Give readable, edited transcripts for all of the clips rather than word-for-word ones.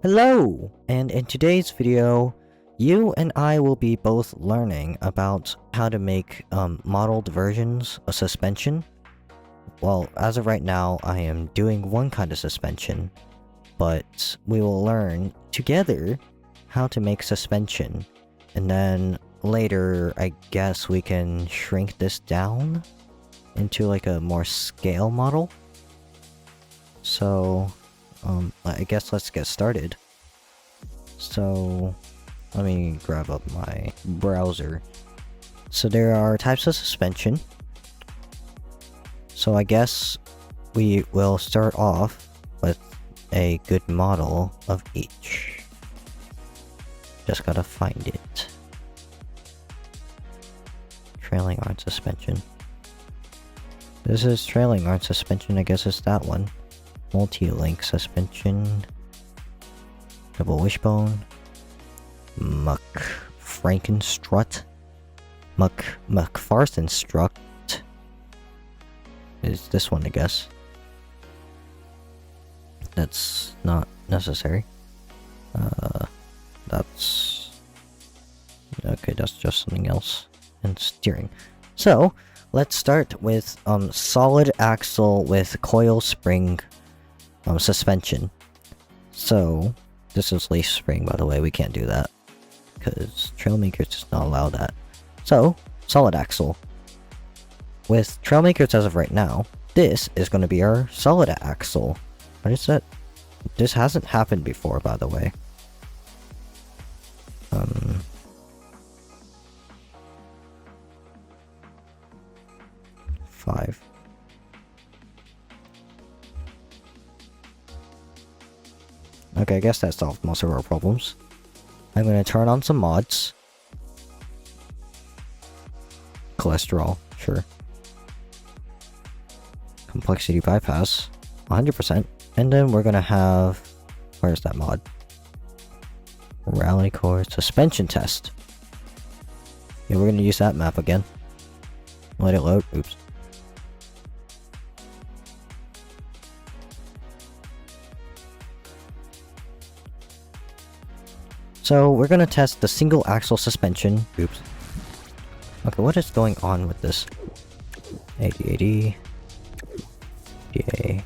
Hello! And in today's video, you and I will be both learning about how to make modeled versions of suspension. Well, as of right now, I am doing one kind of suspension, but we will learn together how to make suspension. And then later, I guess we can shrink this down into like a more scale model. So, I guess let's get started. So, let me grab up my browser. So there are types of suspension. So I guess we will start off with a good model of each. Just gotta find it. Trailing arm suspension. This is trailing arm suspension, I guess it's that one. Multi-link suspension. Double wishbone. McFrankenstrut. McPhersonstrut. Is this one, I guess. That's not necessary. That's... Okay, that's just something else. And steering. So, let's start with solid axle with coil spring suspension. So, this is leaf spring, by the way. We can't do that because Trailmakers does not allow that. So, solid axle. With Trailmakers as of right now, this is going to be our solid axle. What is that? This hasn't happened before, by the way. 5. Okay, I guess that solved most of our problems. I'm going to turn on some mods. Cholesterol, sure. Complexity bypass, 100%. And then we're going to have... Where's that mod? Rally core suspension test. Yeah, we're going to use that map again. Let it load. Oops. So, we're gonna test the single axle suspension. Oops. Okay, what is going on with this? AD, DA, DA.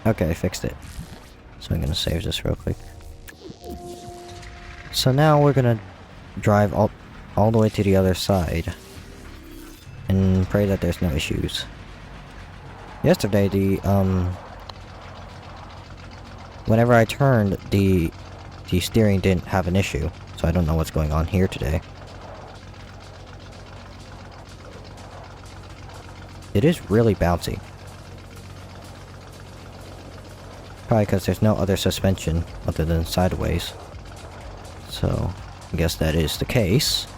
Okay, I fixed it. So I'm gonna save this real quick. So now we're gonna drive all the way to the other side and pray that there's no issues. Yesterday, whenever I turned, the steering didn't have an issue, so I don't know what's going on here today. It is really bouncy. Probably because there's no other suspension other than sideways. So, I guess that is the case.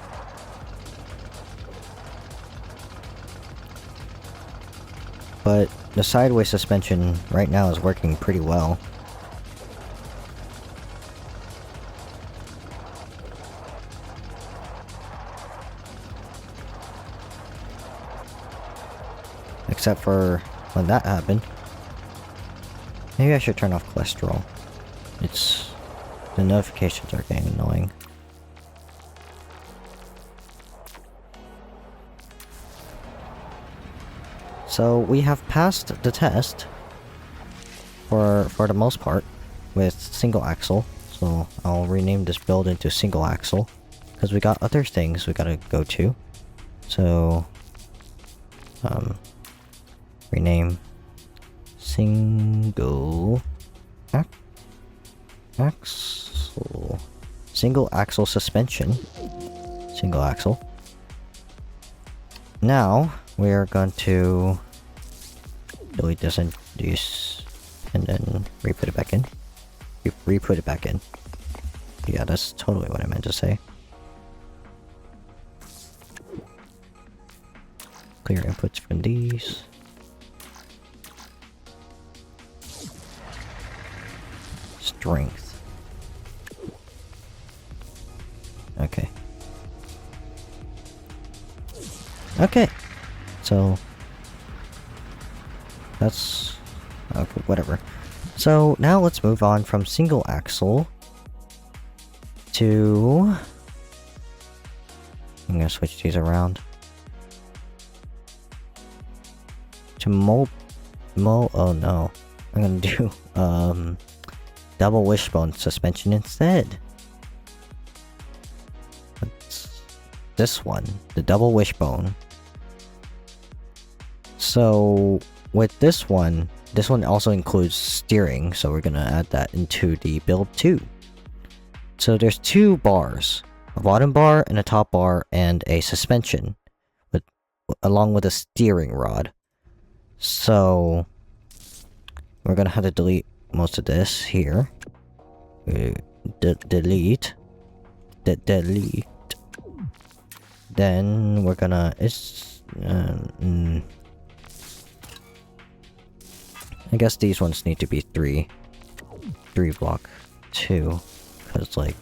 But the sideways suspension right now is working pretty well. Except for when that happened. Maybe I should turn off cholesterol. The notifications are getting annoying. So we have passed the test for the most part with single axle. So I'll rename this build into single axle because we got other things we gotta go to. So rename single axle. Single axle suspension. Single axle. Now we are going to delete this and use, and then re-put it back in. Re-put it back in. Yeah, that's totally what I meant to say. Clear inputs from these. strength. Okay. Okay. So that's okay, whatever. So now let's move on from single axle to, I'm gonna switch these around to oh no, I'm gonna do double wishbone suspension instead. That's this one, the double wishbone. So with this one also includes steering, so we're gonna add that into the build too. So there's two bars, a bottom bar and a top bar, and a suspension, along with a steering rod. So we're gonna have to delete most of this here. Delete. Then we're gonna I guess these ones need to be 3 block 2, because like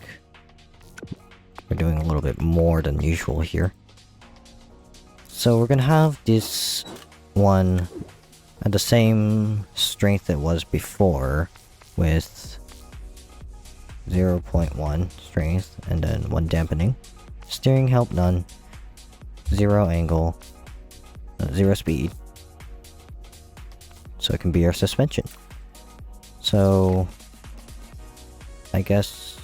we're doing a little bit more than usual here. So we're gonna have this one at the same strength it was before, with 0.1 strength and then 1 dampening. Steering help none. 0 angle. 0 speed. So it can be our suspension. So I guess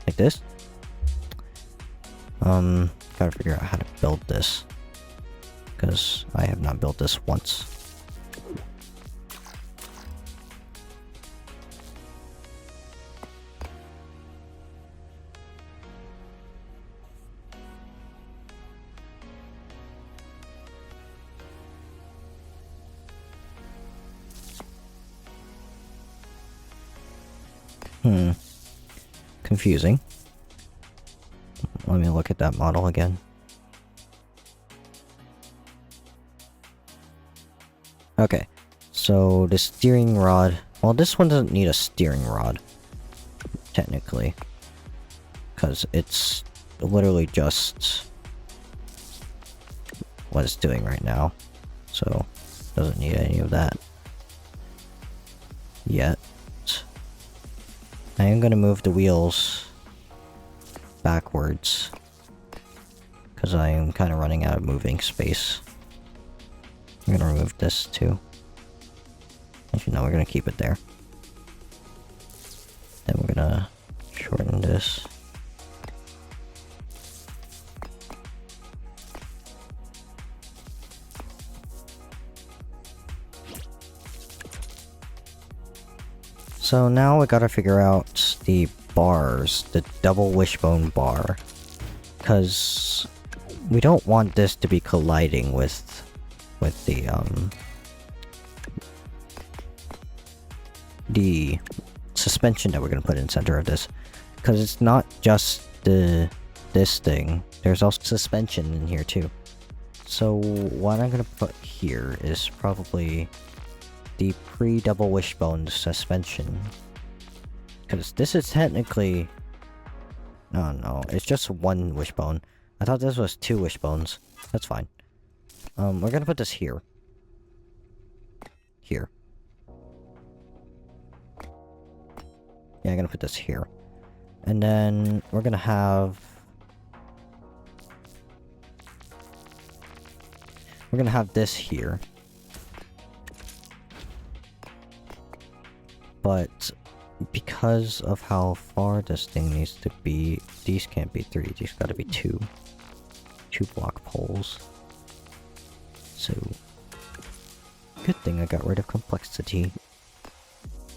like this. Gotta figure out how to build this, because I have not built this once. Confusing. Let me look at that model again. Okay, so the steering rod... Well, this one doesn't need a steering rod, technically, because it's literally just what it's doing right now. So, doesn't need any of that yet. I am gonna move the wheels backwards, because I am kind of running out of moving space. I'm gonna remove this too. Actually, no, we're gonna keep it there. Then we're gonna shorten this. So now we gotta figure out the bars, the double wishbone bar, because we don't want this to be colliding with the suspension that we're gonna put in center of this, because it's not just this thing. There's also suspension in here too. So what I'm gonna put here is probably the pre-double wishbone suspension, because this is technically... no, it's just 1 wishbone. I thought this was 2 wishbones. That's fine. We're gonna put this here. Here. Yeah, I'm gonna put this here. And then we're gonna have... We're gonna have this here. But because of how far this thing needs to be, these can't be 3, these gotta be 2 block poles. So good thing I got rid of complexity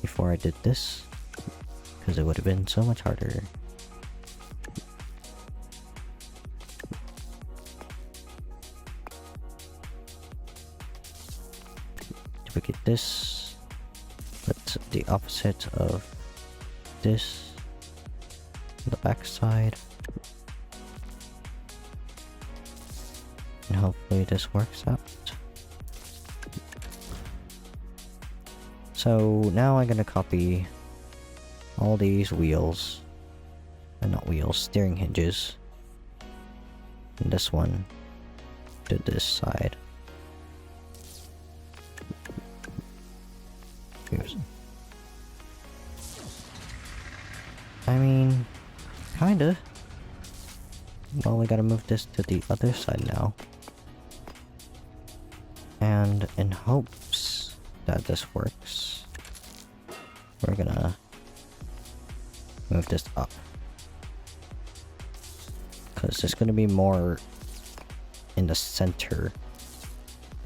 before I did this, because it would have been so much harder. Duplicate this. That's the opposite of this on the back side. And hopefully this works out. So now I'm gonna copy all these wheels, not wheels, steering hinges, and this one to this side. Here's, I mean, kinda. Well, we gotta move this to the other side now. And in hopes that this works, we're gonna move this up. Because it's gonna be more in the center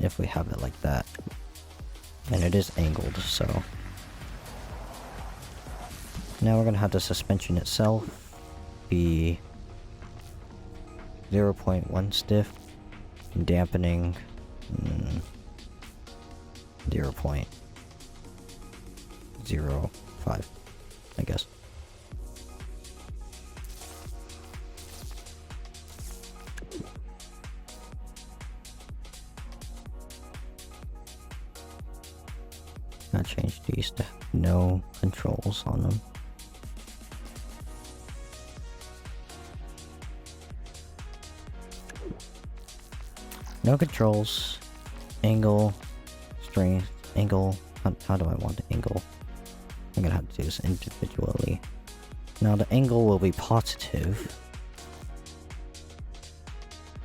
if we have it like that. And it is angled, so. Now we're gonna have the suspension itself be 0.1 stiff, dampening 0.05, I guess. I'll change these to no controls on them. No controls, angle, strength, angle. How do I want the angle? I'm gonna have to do this individually. Now the angle will be positive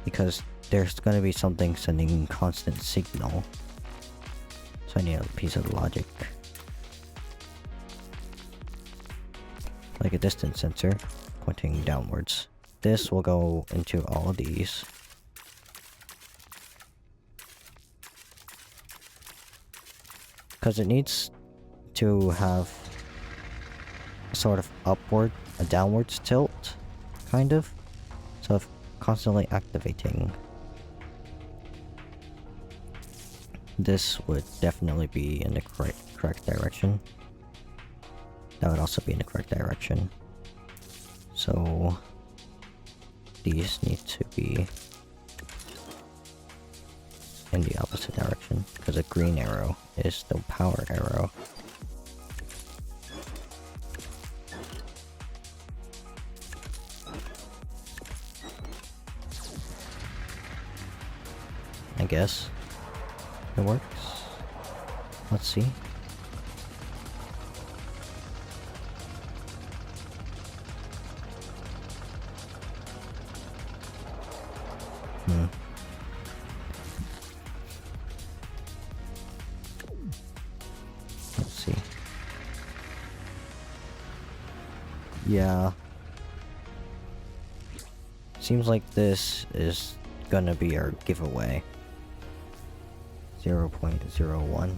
because there's gonna be something sending constant signal. So I need a piece of logic. Like a distance sensor pointing downwards. This will go into all of these. Because it needs to have a sort of a downwards tilt, kind of. So if constantly activating, this would definitely be in the correct direction. That would also be in the correct direction. So these need to be in the opposite direction, because a green arrow is the power arrow. I guess it works. Let's see. Let's see. Yeah. Seems like this is gonna be our giveaway. 0.01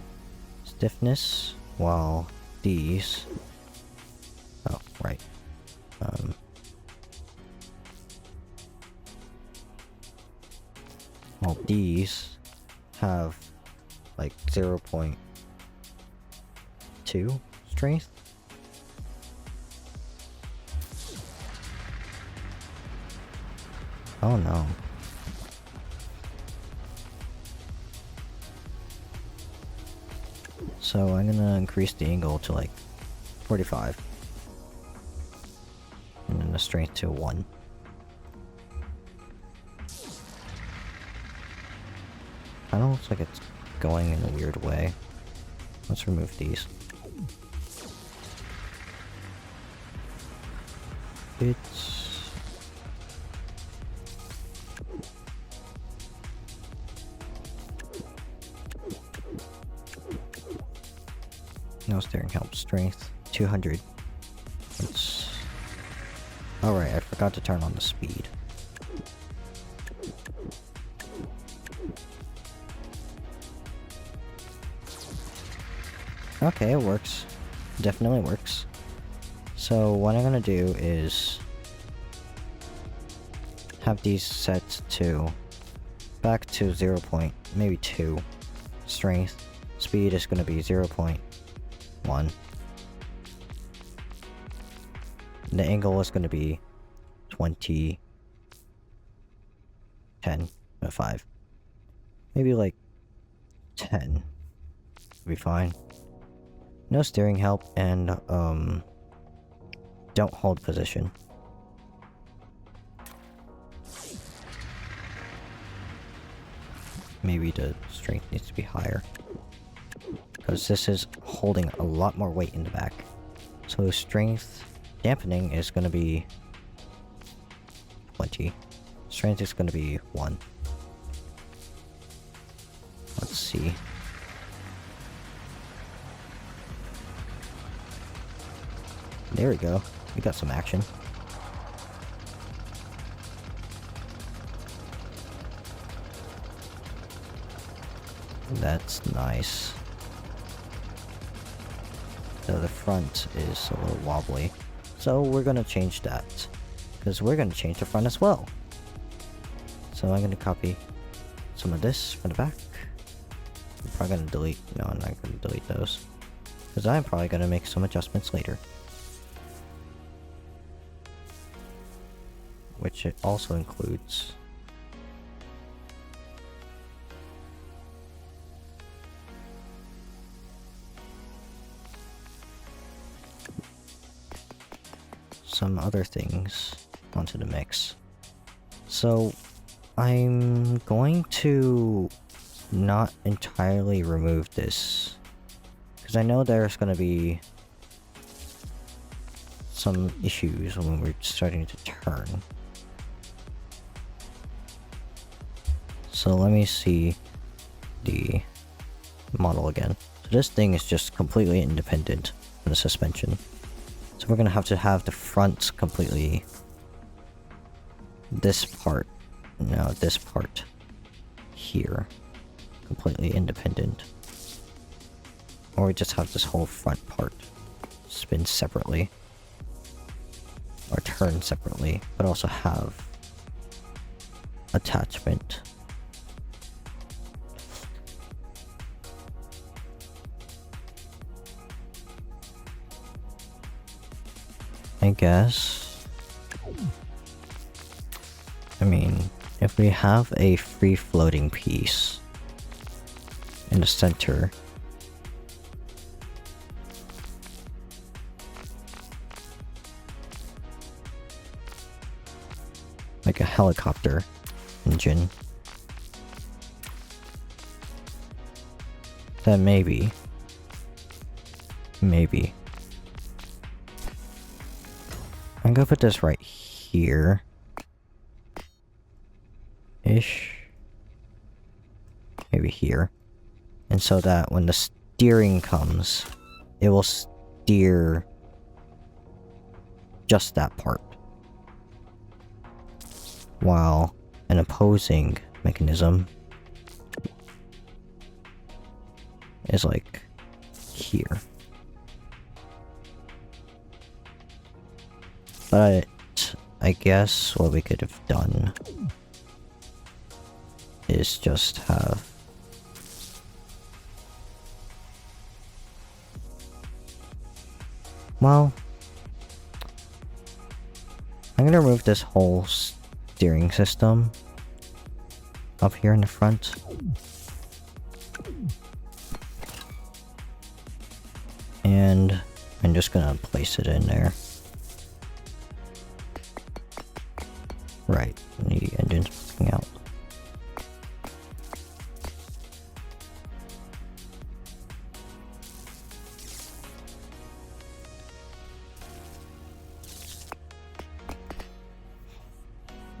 stiffness, while these... Oh, right. While these have like 0.2 strength. Oh no. So I'm gonna increase the angle to like 45. And then the strength to 1. Kinda looks like it's going in a weird way. Let's remove these. No steering help. Strength 200. Alright, I forgot to turn on the speed. Okay, it works. Definitely works. So what I'm gonna do is have these set to back to 0. Maybe 2 strength. Speed is gonna be 0.1. The angle is gonna be 20, 10, 5. Maybe like 10 would be fine. no steering help, and don't hold position. Maybe the strength needs to be higher, because this is holding a lot more weight in the back. So strength dampening is going to be 20. Strength is going to be 1. Let's see. There we go. We got some action. That's nice. So the front is a little wobbly. So we're gonna change that, because we're gonna change the front as well. So I'm gonna copy some of this from the back. I'm probably gonna delete... No, I'm not gonna delete those, because I'm probably gonna make some adjustments later. Which it also includes... some other things onto the mix. So I'm going to not entirely remove this, because I know there's going to be some issues when we're starting to turn. So let me see the model again. So this thing is just completely independent from the suspension. So we're gonna have to have the front completely... this part... no, this part here completely independent. Or we just have this whole front part spin separately. Or turn separately, but also have attachment. I guess. I mean, if we have a free floating piece in the center, like a helicopter engine, then maybe. I'm gonna put this right here. Ish. Maybe here. And so that when the steering comes, it will steer just that part. While an opposing mechanism is like here. But I guess what we could have done is just have... well, I'm gonna remove this whole steering system up here in the front. And I'm just gonna place it in there. Right, the engine's popping out.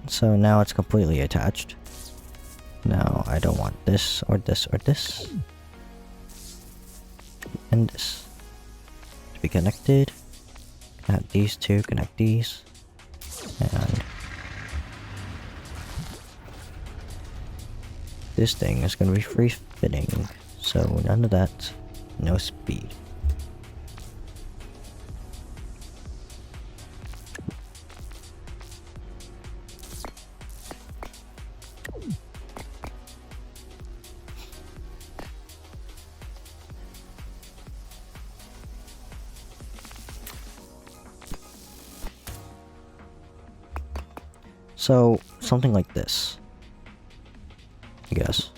So now it's completely attached. Now I don't want this or this or this. And this to be connected. Connect these two, connect these. And this thing is going to be free spinning, so none of that, no speed. So, something like this, I guess.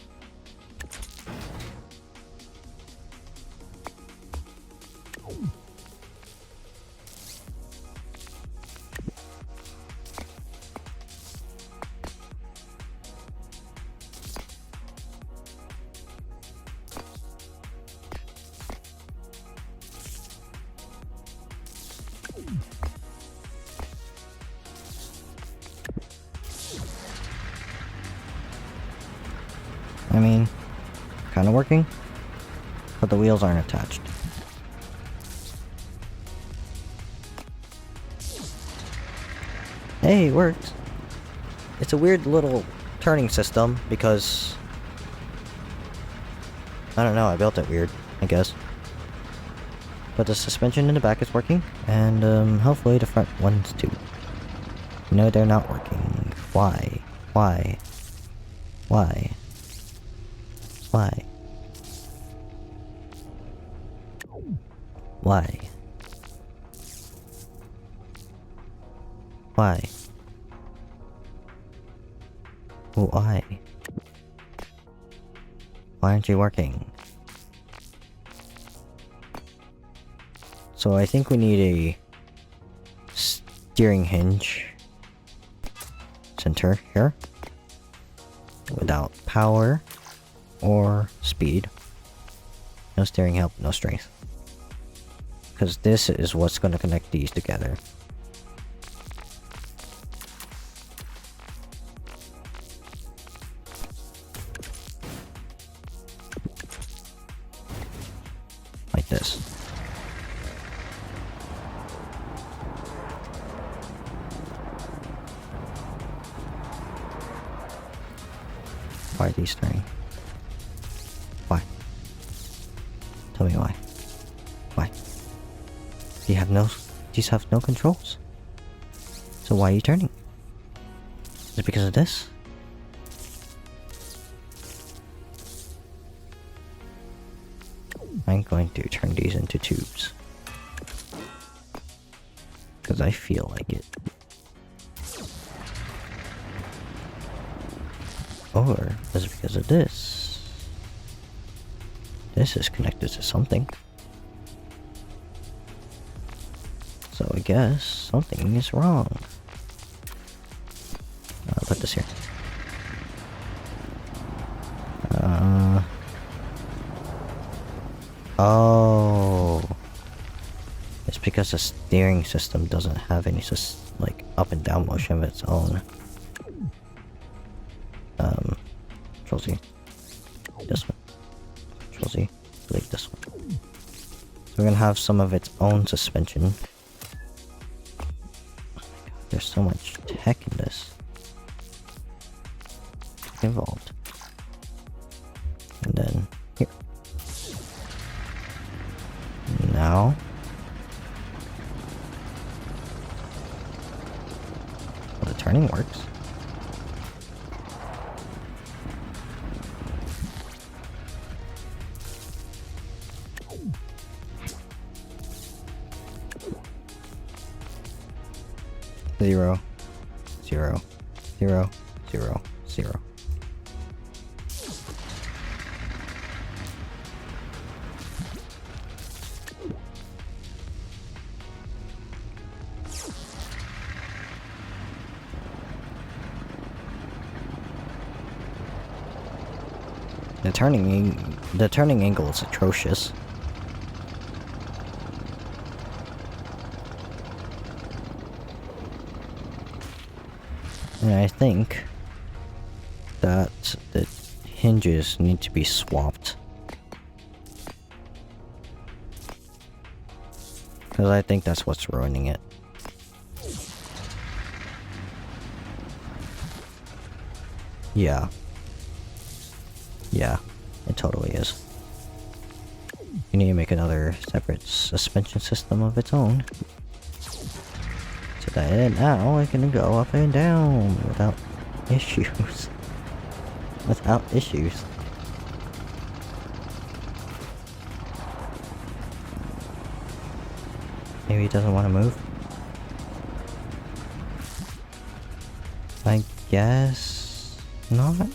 I mean, kind of working, but the wheels aren't attached. Hey, it worked. It's a weird little turning system because I don't know, I built it weird, I guess. But the suspension in the back is working, and hopefully the front ones too. No, they're not working. Why? Why? Why? Why? Why? Why? Why? Why aren't you working? So I think we need a steering hinge center here. Without power or speed. No steering help, no strength. Because this is what's going to connect these together. Like this. Why are these turning? Why? Tell me why. Why? These have no controls. So why are you turning? Is it because of this? I'm going to turn these into tubes. Because I feel like it. Or is it because of this? This is connected to something. So I guess something is wrong. I'll put this here. Oh. It's because the steering system doesn't have any like up and down motion of its own. Control Z. This one. Control Z. Delete this one. So we're gonna have some of its own suspension. Oh my god, there's so much tech in this. Involved. And then here. Now. Well, the turning works. Zero, zero, zero, zero, zero. The turning angle is atrocious. And I think that the hinges need to be swapped. Because I think that's what's ruining it. Yeah. Yeah, it totally is. You need to make another separate suspension system of its own. So that now it can go up and down without issues. Without issues. Maybe it doesn't want to move. I guess not.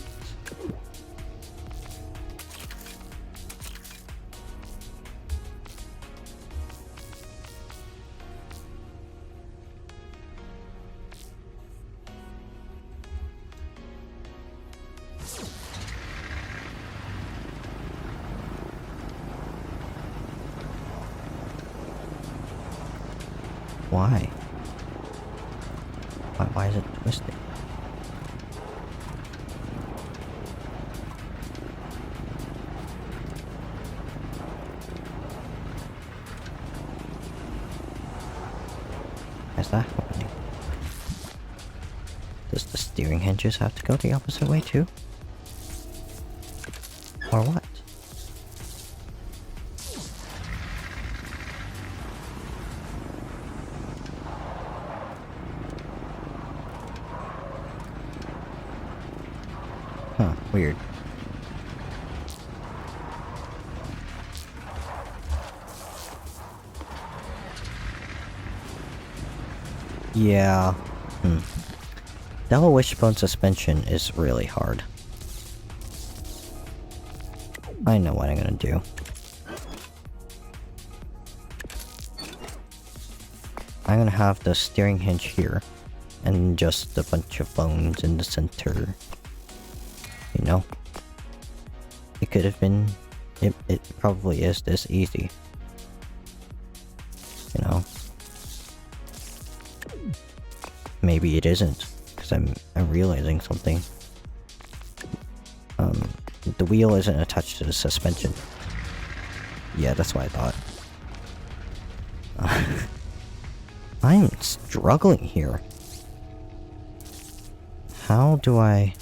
Why? Why is it twisted? is that happening? Does the steering hinges have to go the opposite way too? Or what? Huh, weird. Yeah. Double wishbone suspension is really hard. I know what I'm gonna do. I'm gonna have the steering hinge here, and just a bunch of bones in the center. You know? It could have been... It probably is this easy. You know? Maybe it isn't, because I'm realizing something. The wheel isn't attached to the suspension. Yeah, that's what I thought. I'm struggling here. How do I...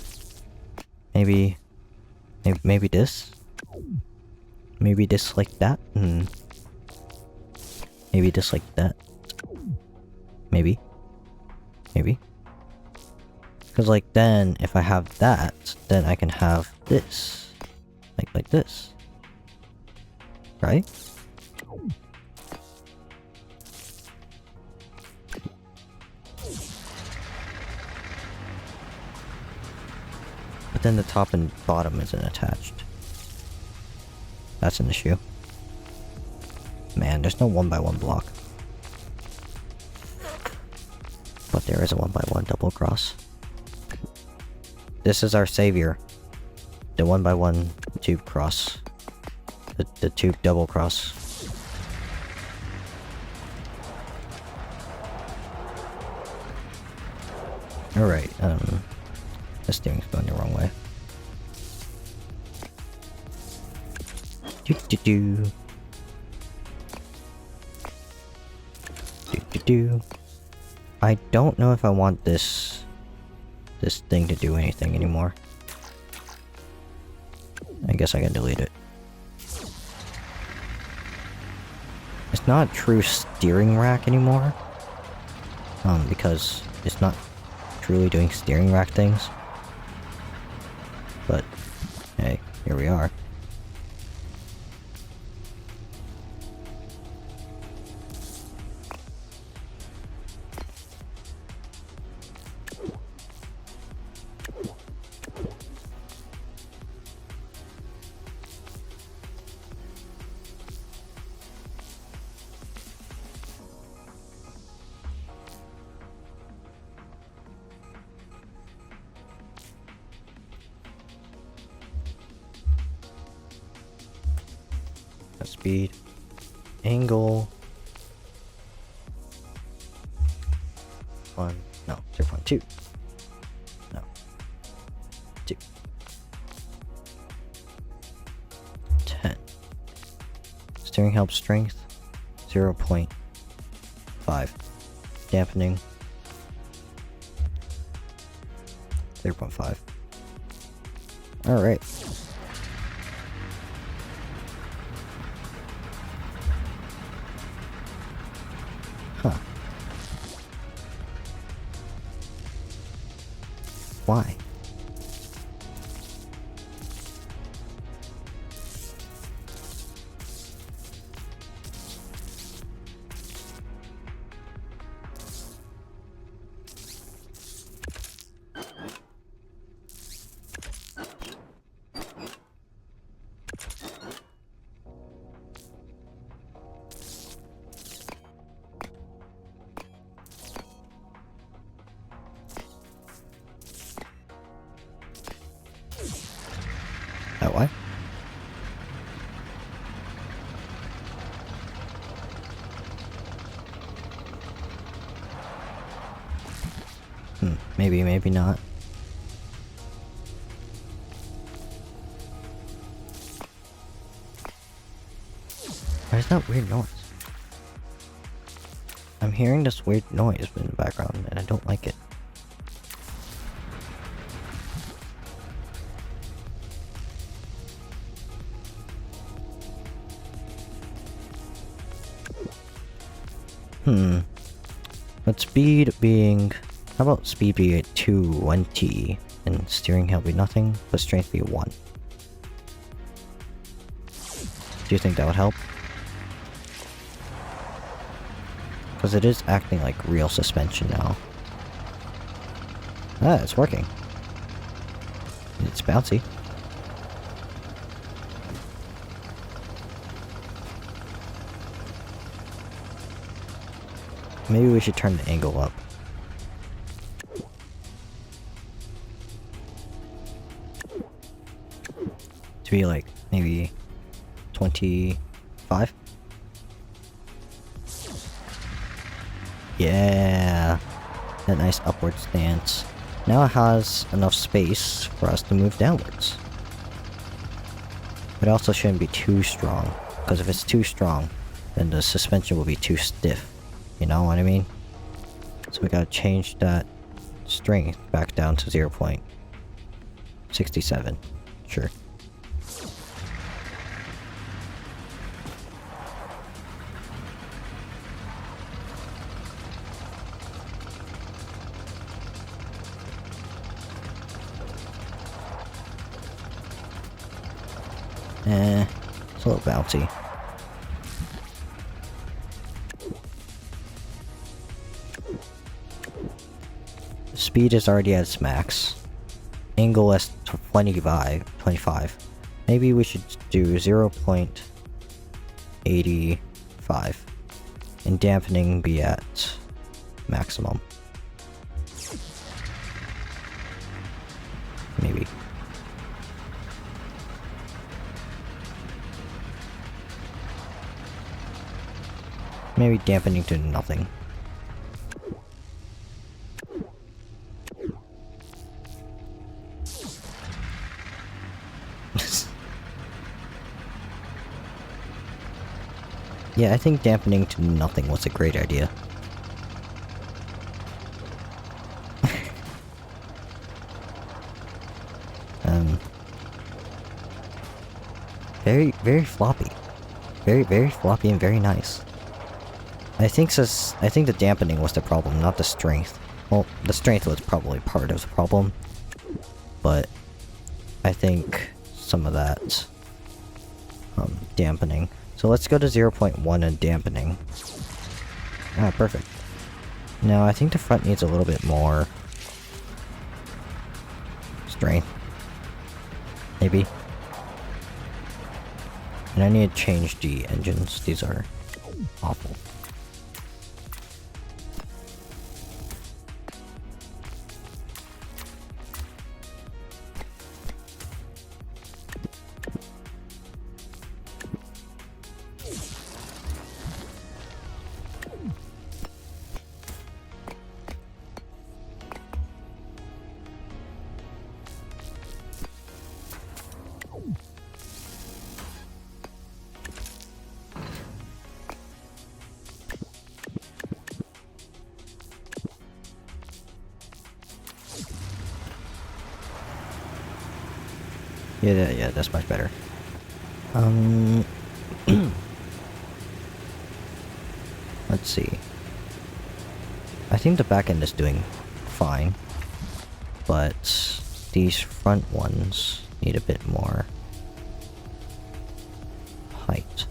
Maybe this? Maybe this like that? Maybe this like that? Maybe? Because like then, if I have that, then I can have this. Like this. Right? But then the top and bottom isn't attached. That's an issue. Man, there's no 1x1 block. But there is a 1x1 double cross. This is our savior. The 1x1 tube cross. The tube double cross. Alright, the steering's going the wrong way. I don't know if I want this thing to do anything anymore. I guess I can delete it. It's not a true steering rack anymore. Because it's not truly doing steering rack things. But, hey, here we are. Speed, angle, 0.2, no, 2, 10, steering help strength, 0.5, dampening, 0.5, alright. Huh. Why? That way? Maybe, maybe not. Where's that weird noise? I'm hearing this weird noise in the background, and I don't like it. But speed being... How about speed be at 220 and steering help be nothing, but strength be 1? Do you think that would help? Because it is acting like real suspension now. Ah, it's working. It's bouncy. Maybe we should turn the angle up. To be like, maybe 25? Yeah! That nice upward stance. Now it has enough space for us to move downwards. It also shouldn't be too strong, because if it's too strong, then the suspension will be too stiff. You know what I mean? So we gotta change that strength back down to 0.67. Sure. It's a little bouncy. Speed is already at its max. Angle is 25. Maybe we should do 0.85. And dampening be at maximum. Maybe. Maybe dampening to nothing. Yeah, I think dampening to nothing was a great idea. Very floppy. Very floppy and very nice. I think the dampening was the problem, not the strength. Well, the strength was probably part of the problem, but I think some of that dampening. So let's go to 0.1 and dampening. Ah, perfect. Now I think the front needs a little bit more strength. Maybe. And I need to change the engines. These are awful. Yeah, that's much better. Let's see. I think the back end is doing fine, but these front ones need a bit more height.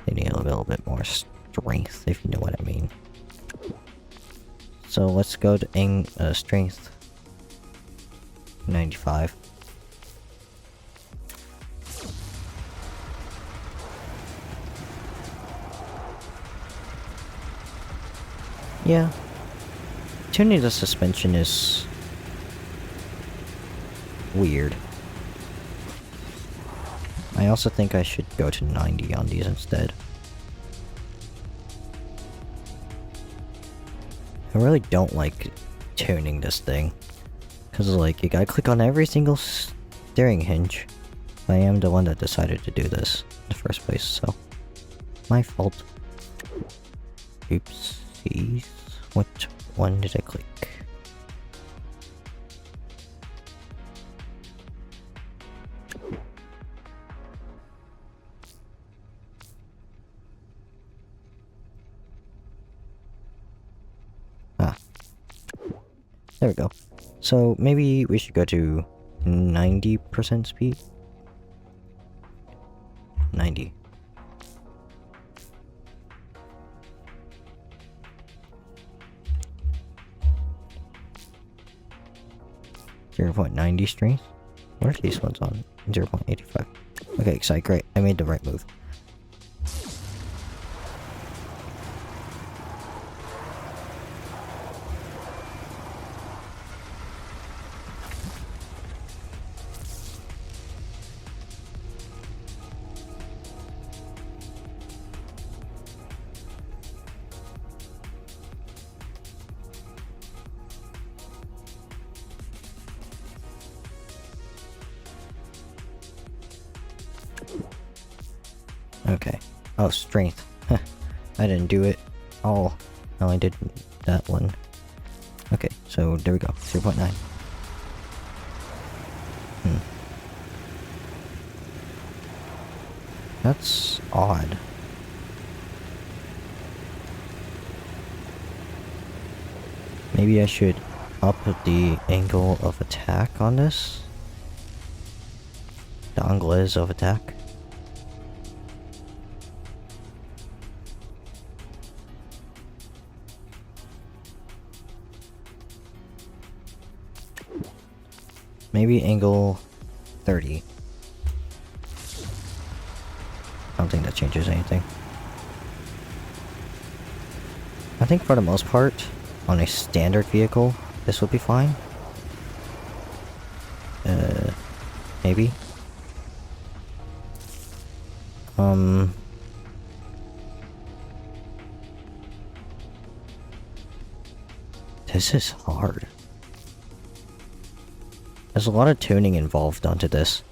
They need a little bit more strength, if you know what I mean. So let's go to strength 95. Yeah. Tuning the suspension is weird. I also think I should go to 90 on these instead. I really don't like tuning this thing, cause like you gotta click on every single steering hinge, I am the one that decided to do this in the first place, so my fault. Oopsies. Which one did I click? Ah. There we go. So maybe we should go to 90% speed? 90. .90 strength? What are these ones on? 0.85. Okay, so great. I made the right move. Okay. Oh, strength. I didn't do it all. No, I did that one. Okay, so there we go. 0.9. That's odd. Maybe I should up the angle of attack on this? The angles of attack? Maybe angle 30. I don't think that changes anything. I think for the most part, on a standard vehicle, this would be fine. Maybe. This is hard. There's a lot of tuning involved onto this.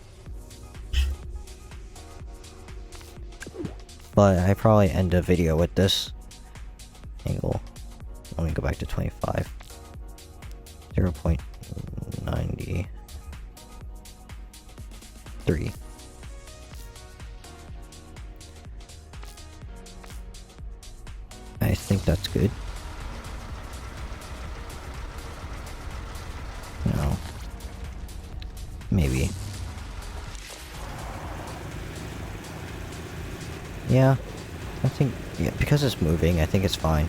But I probably end the video with this angle. Let me go back to 25. 0.93. I think that's good. No. Maybe. Yeah. I think, yeah, because it's moving, I think it's fine.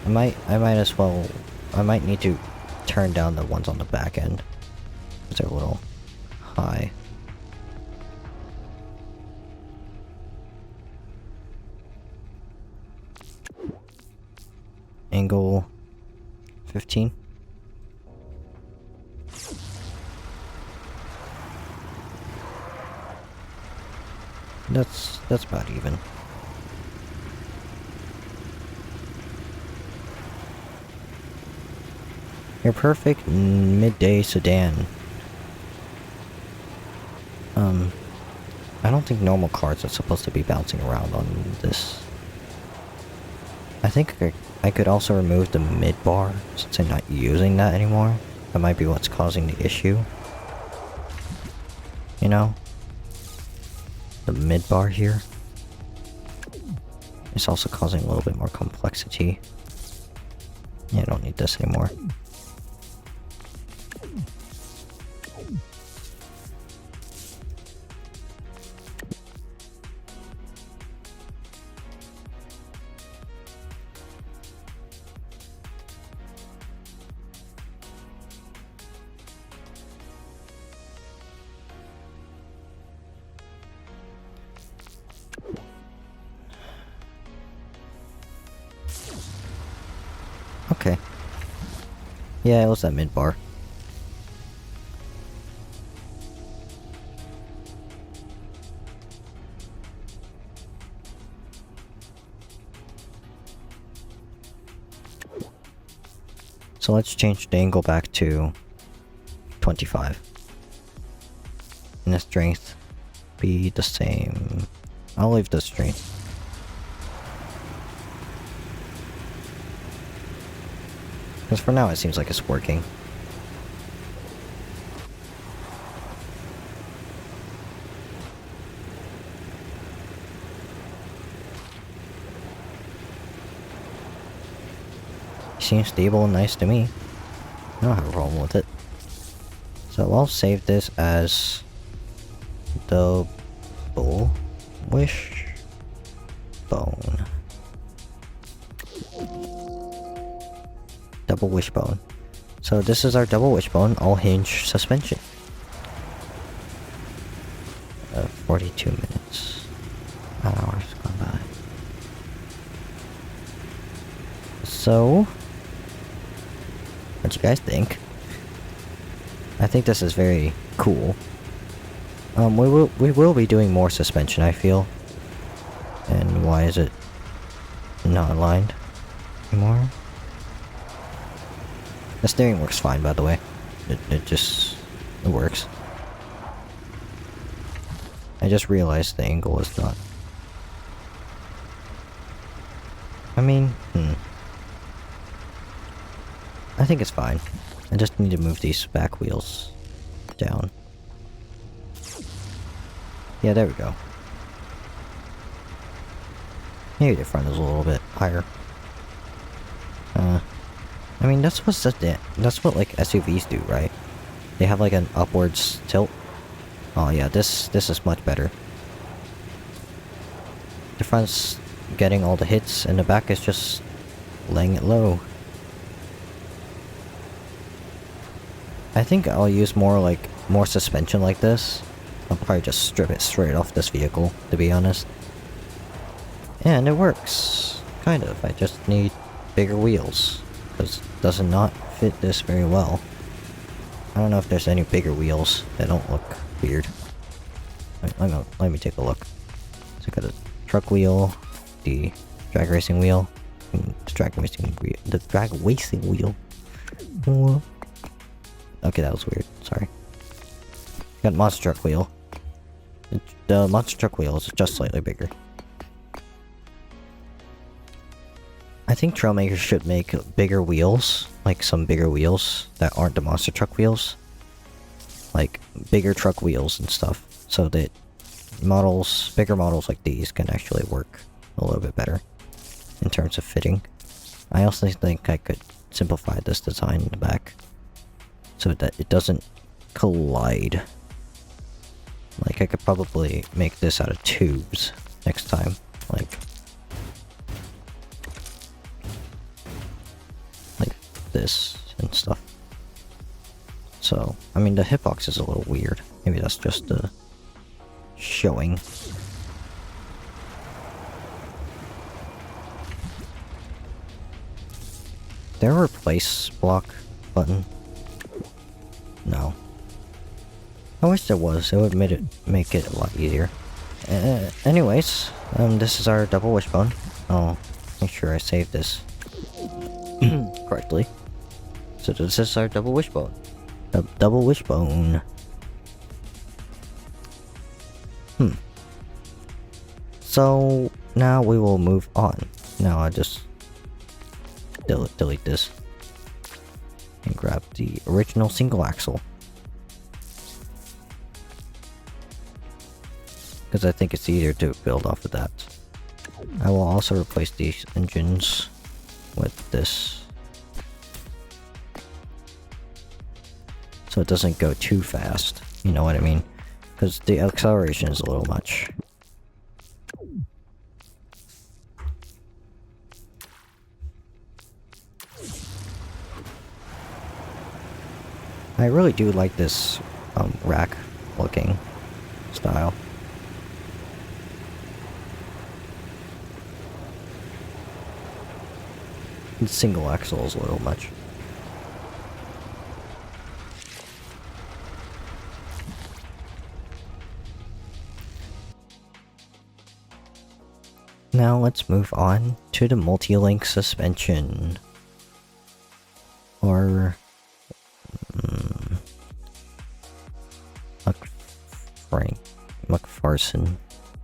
I might as well, I might need to turn down the ones on the back end. They're a little high. Angle 15. That's about even. Your perfect midday sedan. I don't think normal cars are supposed to be bouncing around on this. I think I could also remove the mid bar since I'm not using that anymore. That might be what's causing the issue. You know? The mid bar here. It's also causing a little bit more complexity. Yeah, I don't need this anymore. Okay. Yeah, it was that mid bar. So let's change the angle back to 25. And the strength be the same. I'll leave this straight. Because for now it seems like it's working. Seems stable and nice to me. I don't have a problem with it. So I'll save this as double wishbone. Double wishbone. So this is our double wishbone all hinge suspension. 42 minutes. Hours gone by. So what you guys think? I think this is very cool. We will be doing more suspension, I feel. And why is it not aligned anymore? The steering works fine, by the way. It works. I just realized the angle is not. I mean, I think it's fine. I just need to move these back wheels down. Yeah, there we go. Maybe the front is a little bit higher. I mean, that's what like SUVs do, right? They have like an upwards tilt. Oh yeah, this is much better. The front's getting all the hits, and the back is just laying it low. I think I'll use more suspension like this. I'll probably just strip it straight off this vehicle, to be honest. And it works. Kind of. I just need bigger wheels. Because it does not fit this very well. I don't know if there's any bigger wheels that don't look weird. Let me take a look. So I got a truck wheel, the drag racing wheel, and the drag racing wheel. Okay, that was weird. Sorry. Got monster truck wheel. The monster truck wheel is just slightly bigger. I think Trailmakers should make bigger wheels, like some bigger wheels that aren't the monster truck wheels. Like bigger truck wheels and stuff, so that bigger models like these can actually work a little bit better in terms of fitting. I also think I could simplify this design in the back so that it doesn't collide. Like, I could probably make this out of tubes next time, like this and stuff. So, I mean, the hitbox is a little weird. Maybe that's just the showing. There a replace block button? No. I wish there was. It would make it a lot easier. Anyways, this is our double wishbone. I'll make sure I save this correctly. So this is our double wishbone. Double wishbone. So now we will move on. Now I just delete this and grab the original single axle, because I think it's easier to build off of that. I will also replace these engines with this, so it doesn't go too fast, you know what I mean? Because the acceleration is a little much. I really do like this rack looking style. The single axle is a little much. Now let's move on to the multi-link suspension. Or McPherson.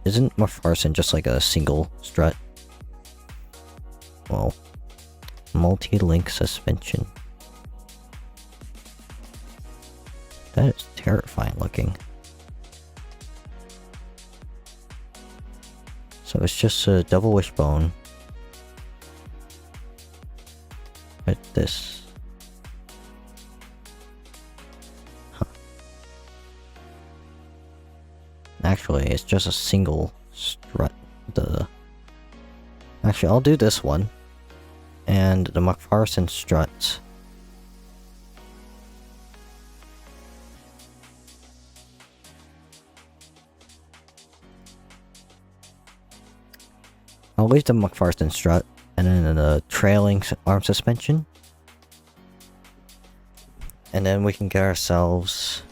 Isn't McPherson just like a single strut? Well, multi-link suspension. That is terrifying looking. So it's just a double wishbone. With this. Huh. Actually, it's just a single strut. Actually, I'll do this one. And the McPherson struts. I'll leave the McPherson strut, and then the trailing arm suspension. And then we can get ourselves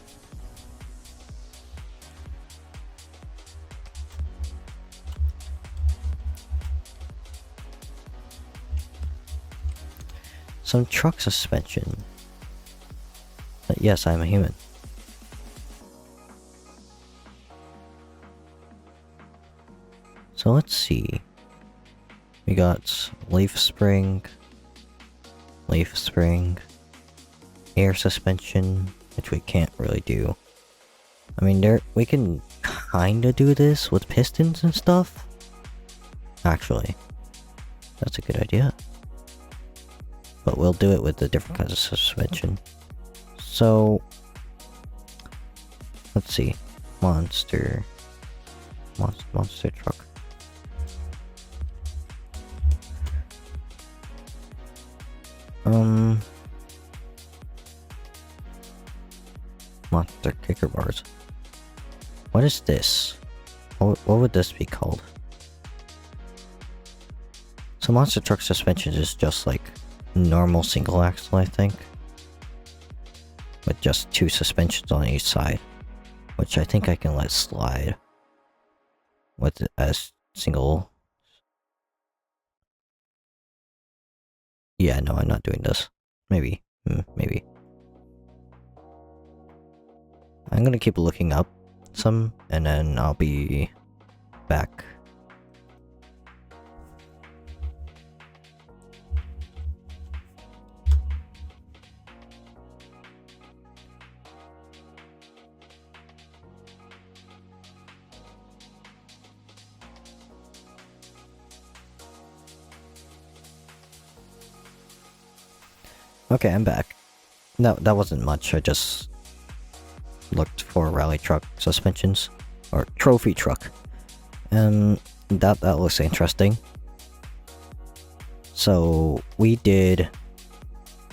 some truck suspension. But yes, I'm a human. So let's see. We got leaf spring, air suspension, which we can't really do. I mean, we can kinda do this with pistons and stuff. Actually, that's a good idea. But we'll do it with the different kinds of suspension. So, let's see. Monster truck. Monster kicker bars. What is this? What would this be called? So monster truck suspension is just like normal single axle, I think. With just 2 suspensions on each side. Which I think I can let slide. With it as single. Yeah, no, I'm not doing this. Maybe. Maybe. I'm gonna keep looking up some, and then I'll be back. Okay, I'm back. No, that wasn't much. I just looked for rally truck suspensions or trophy truck, and that looks interesting. So we did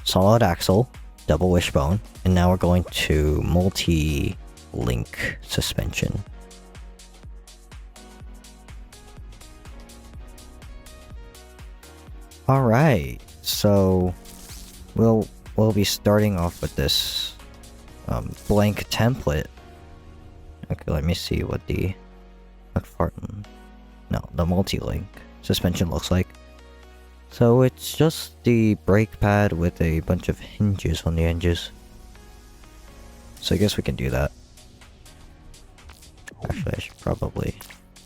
solid axle, double wishbone, and now we're going to multi-link suspension. All right, so we'll be starting off with this blank template. Okay, let me see what the multi-link suspension looks like. So it's just the brake pad with a bunch of hinges on the edges. So I guess we can do that. Actually, I should probably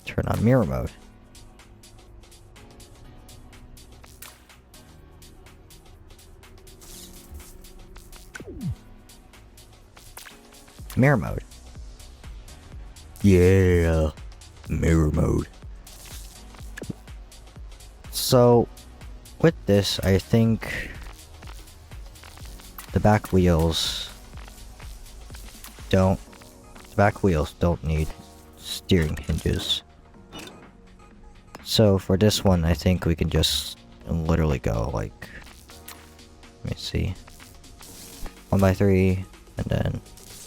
turn on mirror mode. Mirror mode. Yeah, mirror mode. So, with this, I think the back wheels don't need steering hinges. So for this one, I think we can just literally go like, let me see, 1x3, and then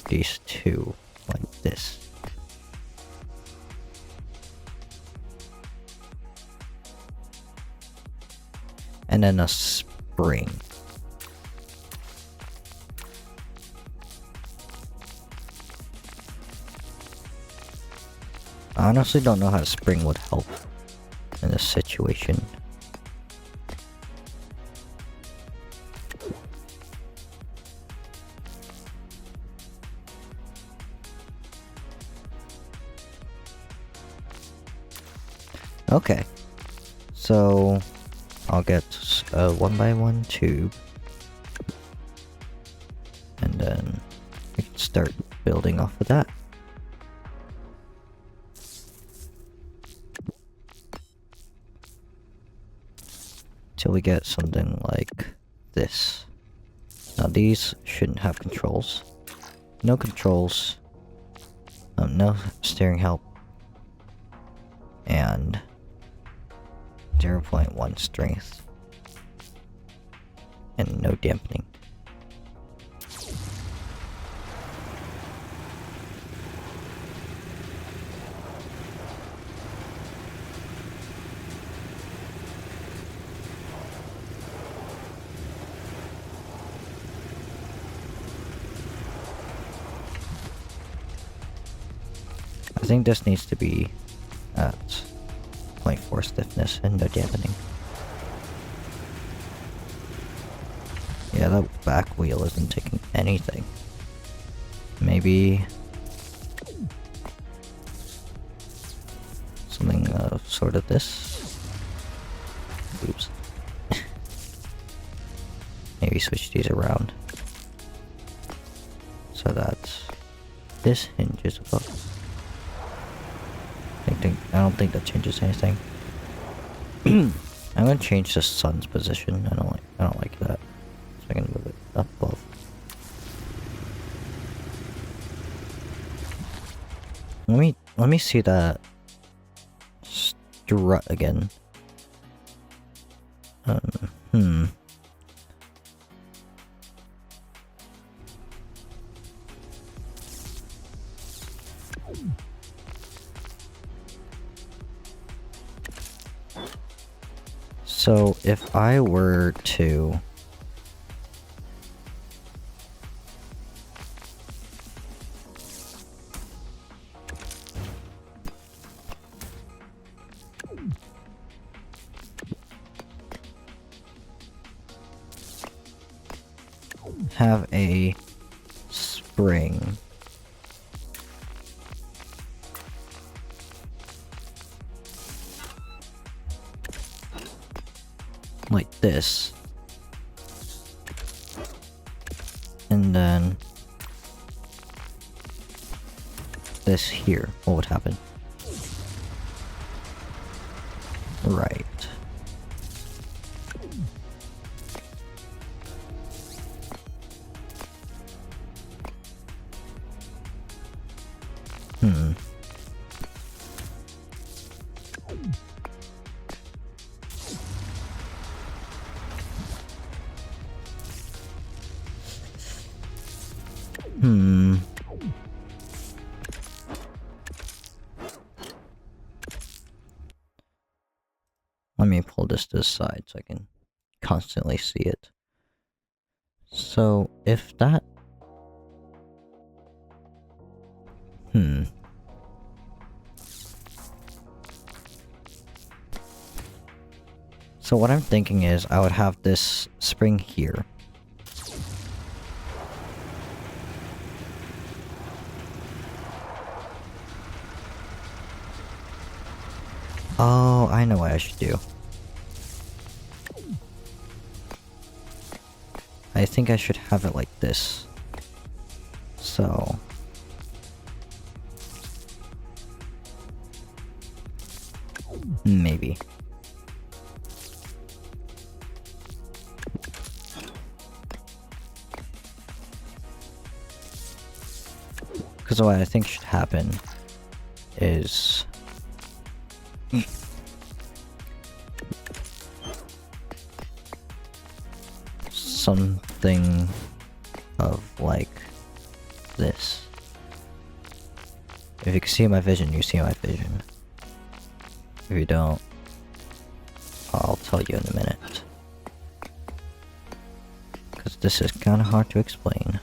these 2 like this. And then a spring. I honestly don't know how a spring would help in this situation. Okay. So I'll get a 1x1 tube. And then we can start building off of that. Till we get something like this. Now these shouldn't have controls. No controls. No steering help. And 0.1 strength. And no dampening. I think this needs to be at 0.4 stiffness and no dampening. Yeah, that back wheel isn't taking anything. Maybe something sort of this. Oops. Maybe switch these around so that this hinges above. I don't think that changes anything. I'm gonna change the sun's position. I don't like that. So I can move it up above. Let me see that strut again. So if I were to have a spring like this, and then this here, what would happen? Right. Let me pull this to the side so I can constantly see it. So if that... So what I'm thinking is I would have this spring here. Oh, I know what I should do. I think I should have it like this. So... maybe. Because what I think should happen is... something of like this. If you can see my vision, you see my vision. If you don't, I'll tell you in a minute. Because this is kind of hard to explain.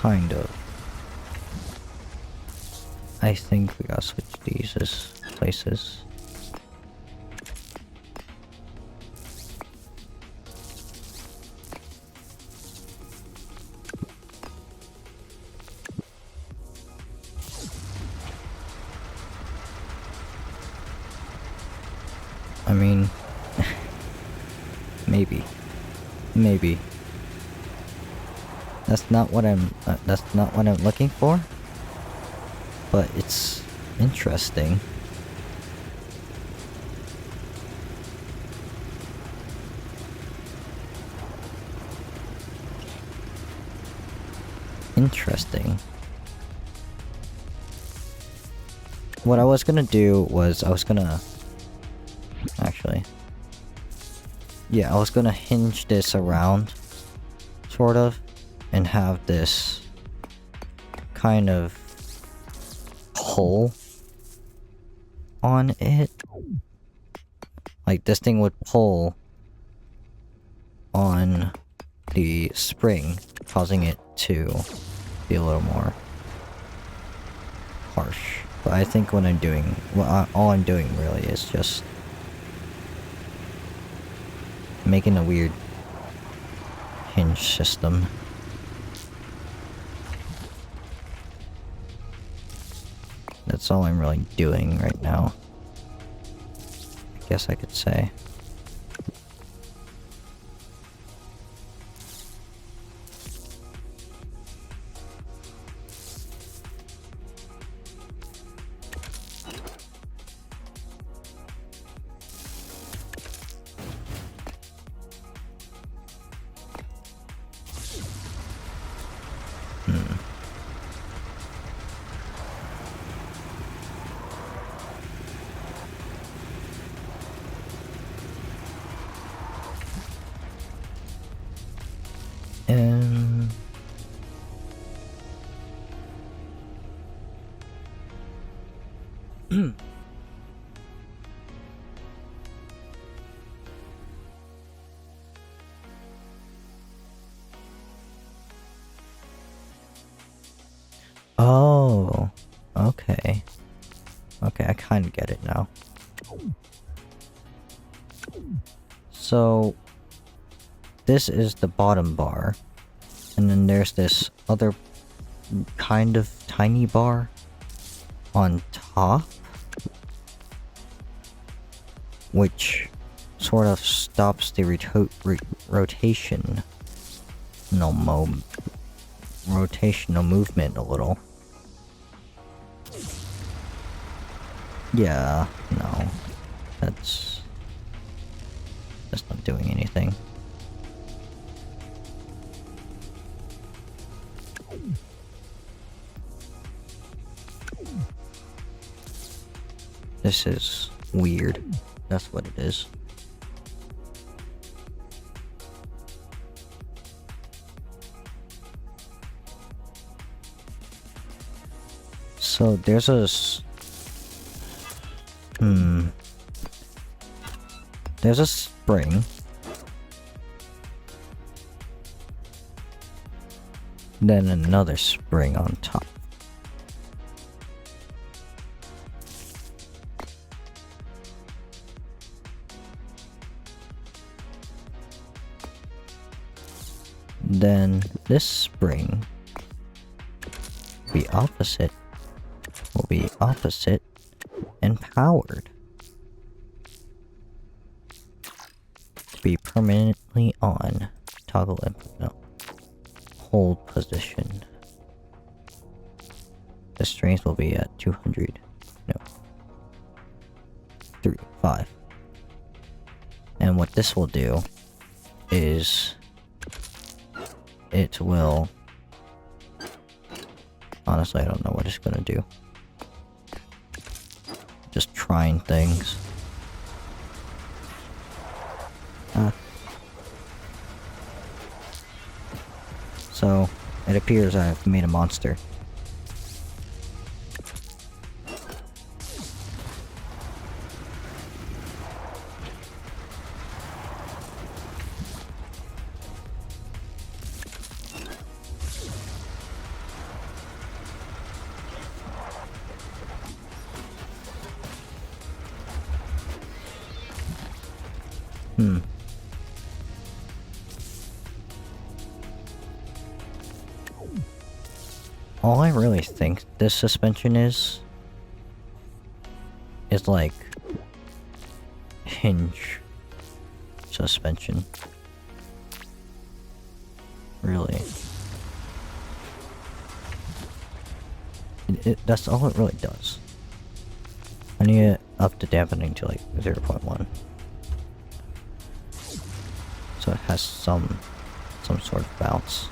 Kind of. I think we gotta switch these as places. I mean, maybe. That's not what I'm looking for. But it's interesting. What I was gonna do was I was gonna hinge this around, sort of, and have this kind of pull on it. Like this thing would pull on the spring, causing it to be a little more harsh. But I think what I'm doing, all I'm doing really is just making a weird hinge system. That's all I'm really doing right now, I guess I could say. Oh, okay. Okay, I kind of get it now. So, this is the bottom bar, and then there's this other kind of tiny bar on top, which sort of stops the rotational movement a little. Yeah, no, that's not doing anything. This is weird. That's what it is. So there's a there's a spring. Then another spring on top. Then this spring will be opposite and powered to be permanently on. Toggle input, no. Hold position. The strength will be at 200. No. 5. And what this will do is it will... Honestly, I don't know what it's gonna do. Just trying things. So, it appears I've made a monster. Hmm. All I really think this suspension is like hinge suspension. Really. That's all it really does. I need it up the dampening to like 0.1. So it has some sort of bounce.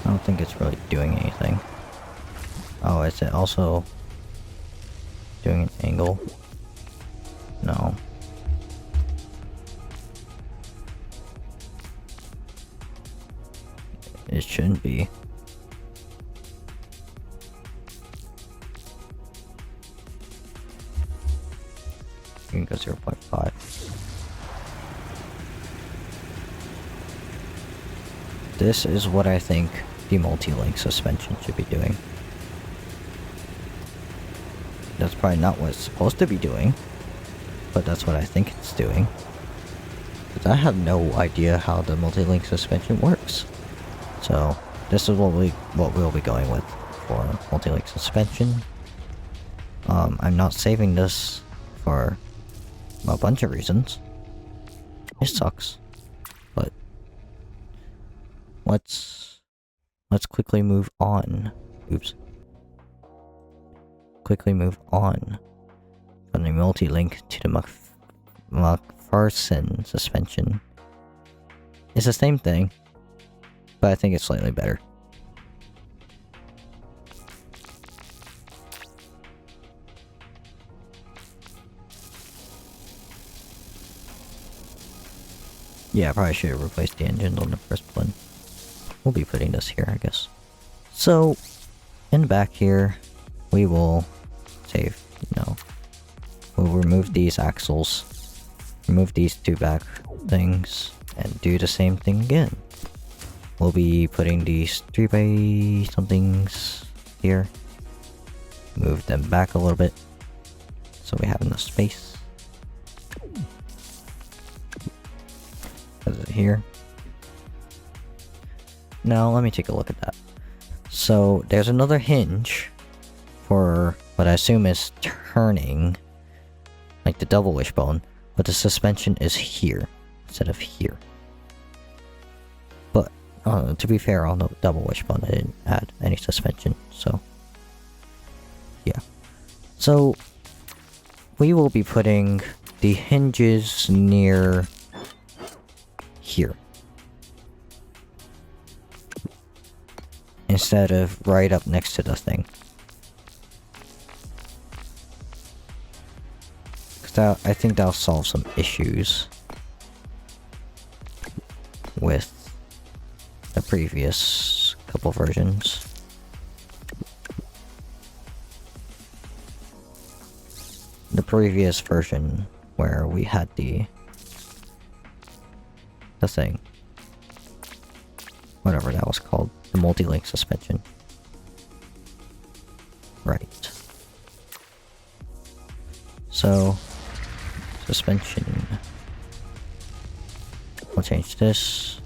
I don't think it's really doing anything. Oh, is it also doing an angle? No. It shouldn't be. You can go 0.5. This is what I think the multi-link suspension should be doing. That's probably not what it's supposed to be doing, but that's what I think it's doing. Because I have no idea how the multi-link suspension works. So this is what we'll be going with for multi-link suspension. I'm not saving this for a bunch of reasons. It sucks, but let's quickly move on. Oops. Quickly move on from the multi-link to the McPherson suspension. It's the same thing, but I think it's slightly better. Yeah, I probably should have replaced the engines on the first one. We'll be putting this here, I guess. So, in the back here, we will save, we'll remove these axles, remove these two back things, and do the same thing again. We'll be putting these 3x somethings here, move them back a little bit, so we have enough space. Put it here. Now let me take a look at that. So there's another hinge for what I assume is turning, like the double wishbone, but the suspension is here instead of here. But to be fair, on the double wishbone I didn't add any suspension, so yeah. So we will be putting the hinges near here instead of right up next to the thing. Cause I think that'll solve some issues with the previous couple versions. The previous version where we had the thing, whatever that was called, the multi-link suspension. Right. So, suspension. We'll change this.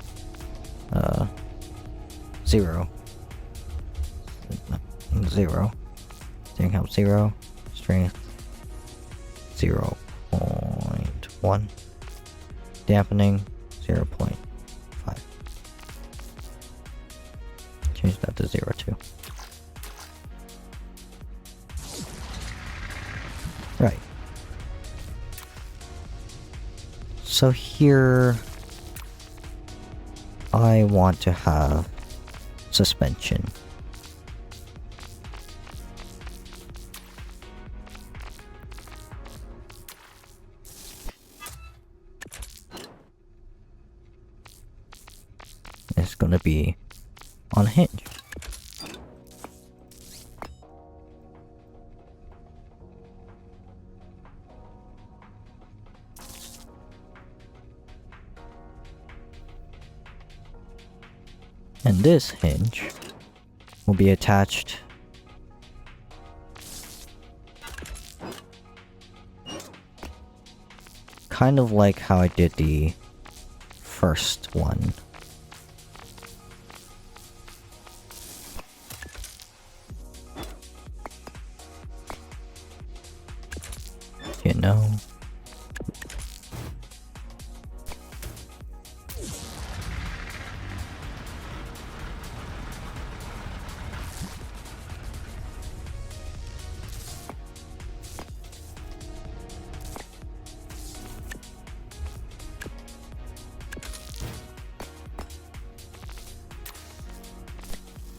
0. 0. Steering help 0. Strength 0.1. Dampening 0.5. Change that to 0 too. Right. So here I want to have suspension. It's gonna be on a hinge. And this hinge will be attached kind of like how I did the first one. You know?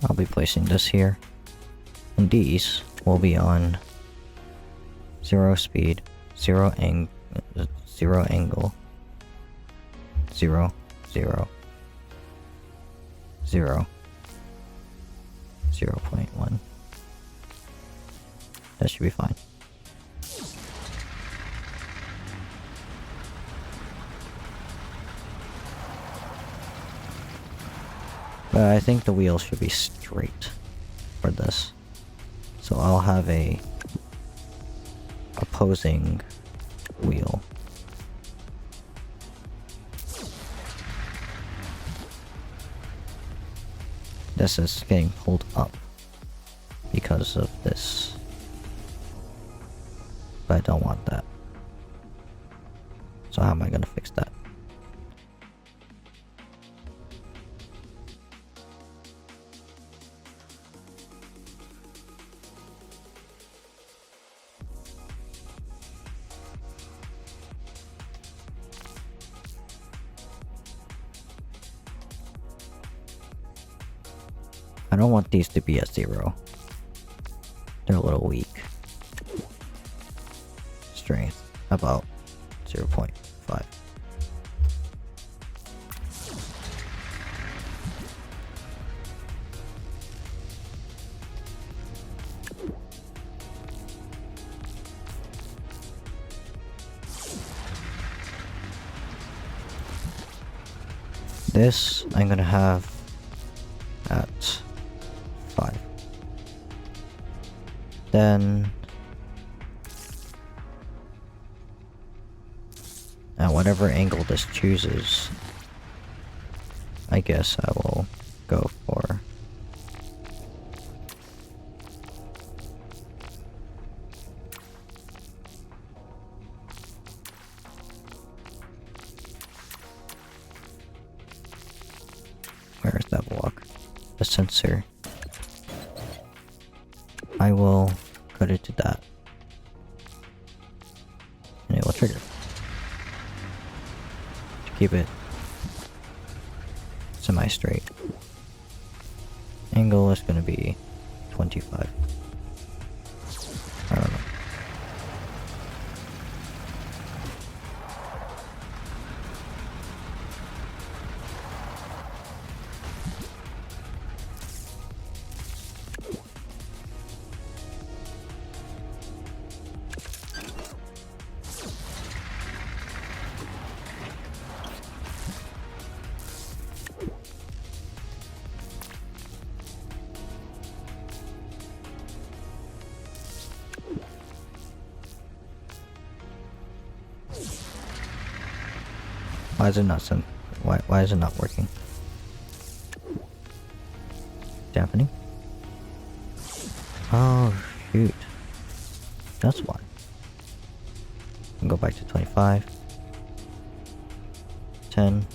I'll be placing this here, and these will be on 0 speed, 0 angle, 0, 0, 0, 0.1. That should be fine. But I think the wheels should be straight for this. So I'll have a opposing wheel. This is getting pulled up because of this. But I don't want that. So how am I gonna fix that? I don't want these to be at 0. They're a little weak. Strength, about 0.5. This I'm gonna have at 5. Then at whatever angle this chooses, I guess I will go for where is that block? The sensor. I will cut it to that. And it will trigger. To keep it semi-straight. Angle is gonna be 25. I don't know. Why is it not why is it not working? Dampening? Oh shoot. That's why. I'll go back to 25. 10.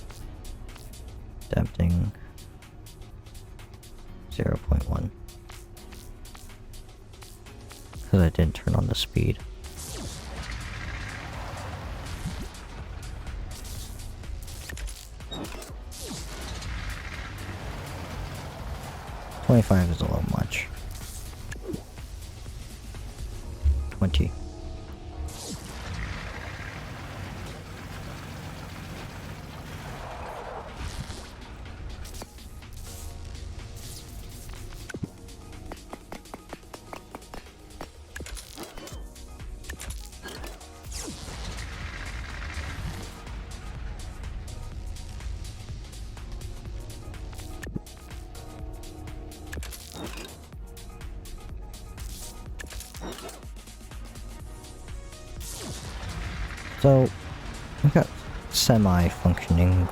Dampening 0.1. Because I didn't turn on the speed. $25 is a little much. 20. So, we got semi-functioning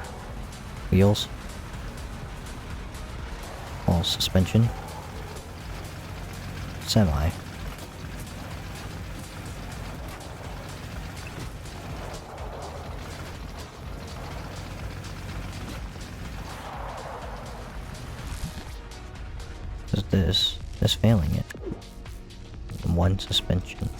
wheels. All suspension. Semi. Is this failing it? One suspension.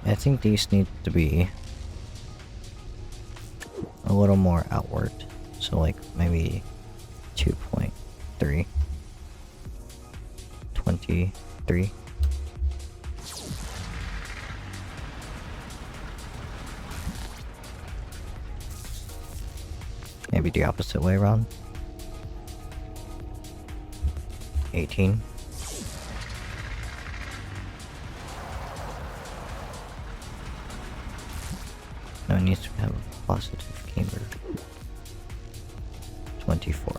I think these need to be a little more outward. So like maybe 2.3. 23. Maybe the opposite way around. 18. No, it needs to have a positive camber. 24.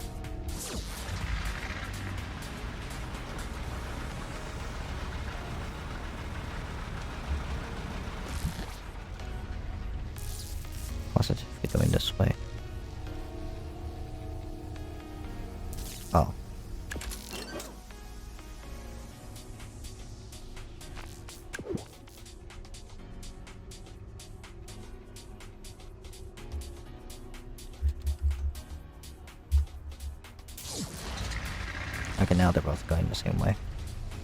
Positive going this way. Oh. Okay, now they're both going the same way.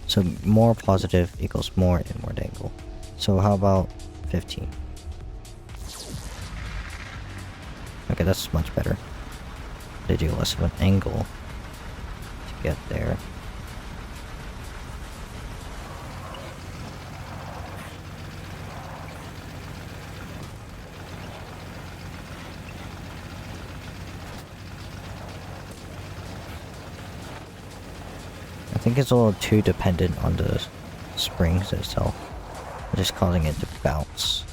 So more positive equals more inward angle. So how about 15? Okay, that's much better. They do less of an angle to get there. I think it's a little too dependent on the springs itself. I'm just causing it to bounce.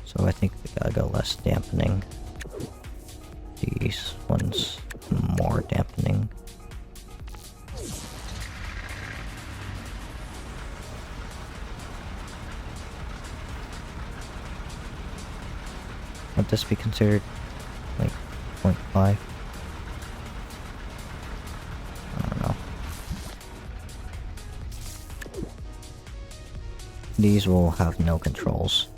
So I think we gotta go less dampening. These ones more dampening. Would this be considered like 0.5? These will have no controls.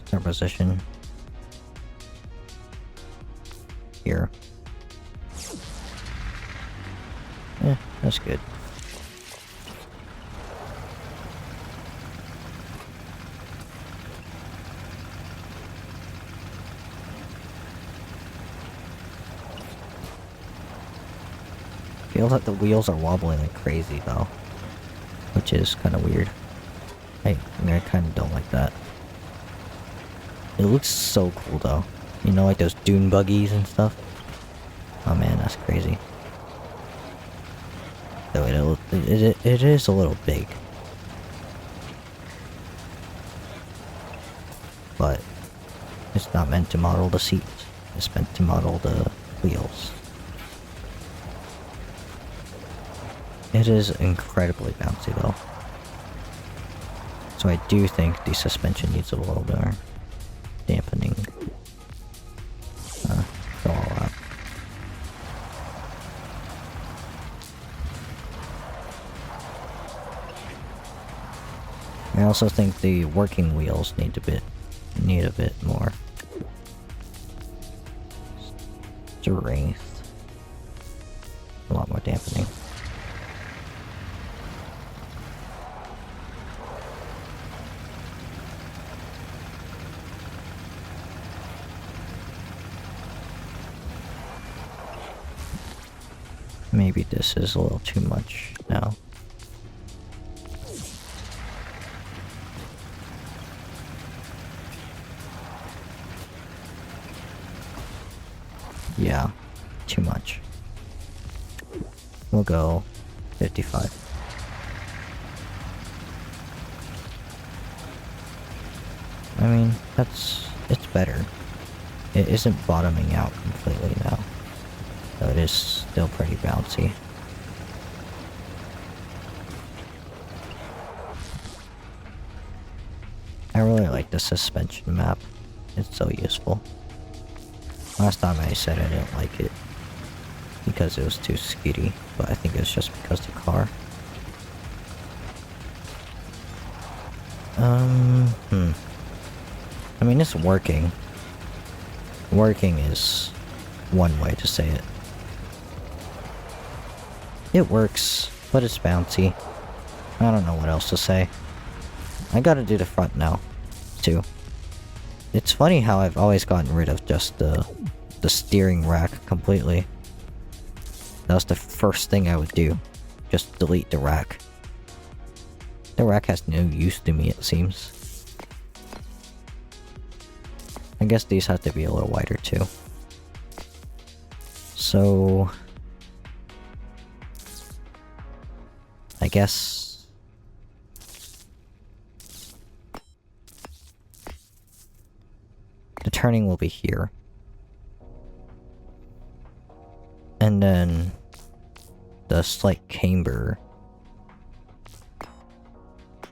Start position. Here. Yeah, that's good. Feels like the wheels are wobbling like crazy though. Which is kind of weird. I kind of don't like that. It looks so cool though. You know, like those dune buggies and stuff. Oh man, that's crazy. Though it is a little big. But it's not meant to model the seats. It's meant to model the wheels. It is incredibly bouncy though. So I do think the suspension needs a little more dampening. Go all out. I also think the working wheels need a bit more strength. A lot more dampening. Maybe this is a little too much now. yeah, too much. We'll go 55. I mean, it's better. It isn't bottoming out completely now. Though it is still pretty bouncy. I really like the suspension map. It's so useful. Last time I said I didn't like it because it was too skiddy, but I think it's just because the car. I mean, it's working. Working is one way to say it. It works, but it's bouncy. I don't know what else to say. I gotta do the front now, too. It's funny how I've always gotten rid of just the steering rack completely. That was the first thing I would do. Just delete the rack. The rack has no use to me, it seems. I guess these have to be a little wider too. So... I guess... the turning will be here. And then... the slight camber...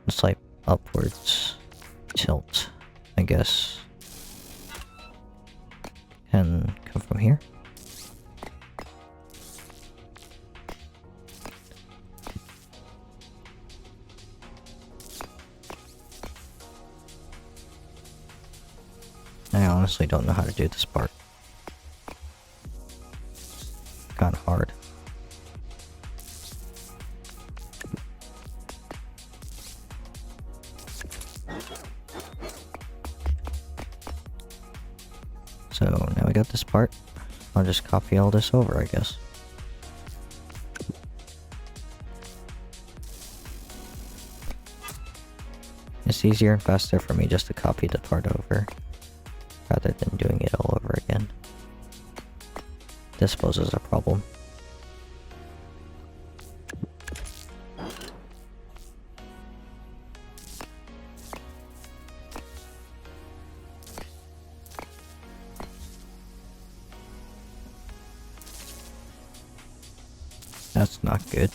the slight upwards tilt, I guess. And come from here. I honestly don't know how to do this part. Kinda hard. So now we got this part. I'll just copy all this over, I guess. It's easier and faster for me just to copy the part over, rather than doing it all over again. This poses a problem. That's not good.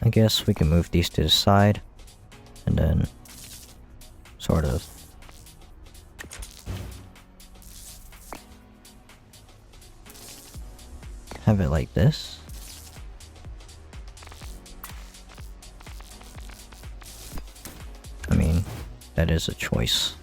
I guess we can move these to the side, and then sort of have it like this. I mean, that is a choice.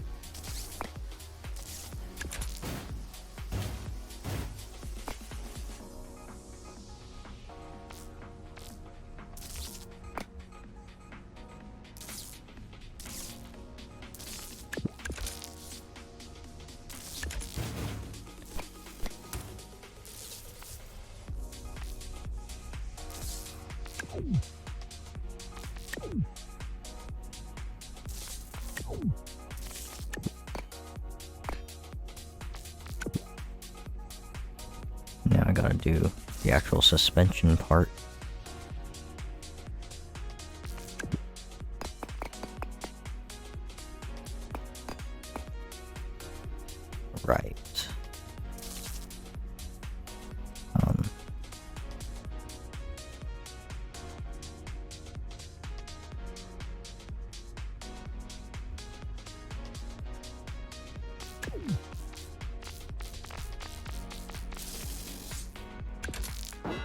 Now I gotta do the actual suspension part. Right.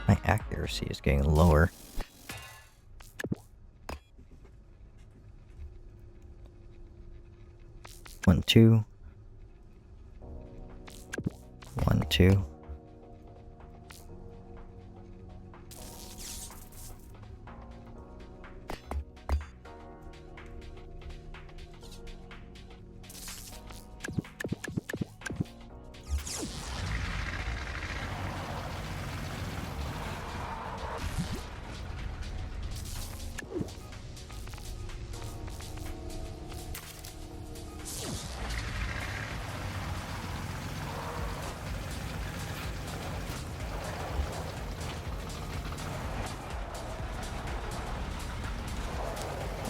My accuracy is getting lower. One, two. 1, 2.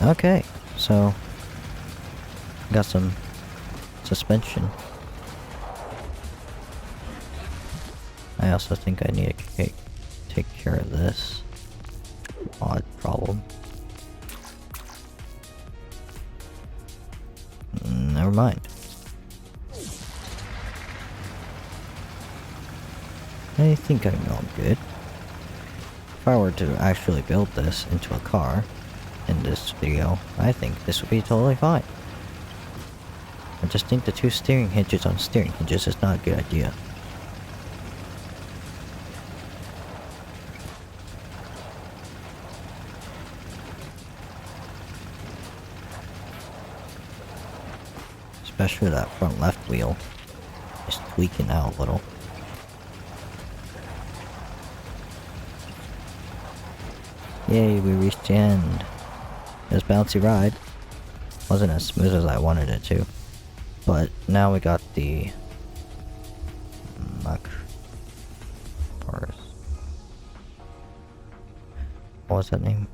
Okay, so got some suspension. I also think I need to take care of this odd problem. Never mind. I think I'm all good. If I were to actually build this into a car in this video, I think this would be totally fine. I just think the two steering hinges on steering hinges is not a good idea. Especially that front left wheel is tweaking out a little. Yay, we reached the end. This bouncy ride wasn't as smooth as I wanted it to. But now we got the muck bars. What was that name?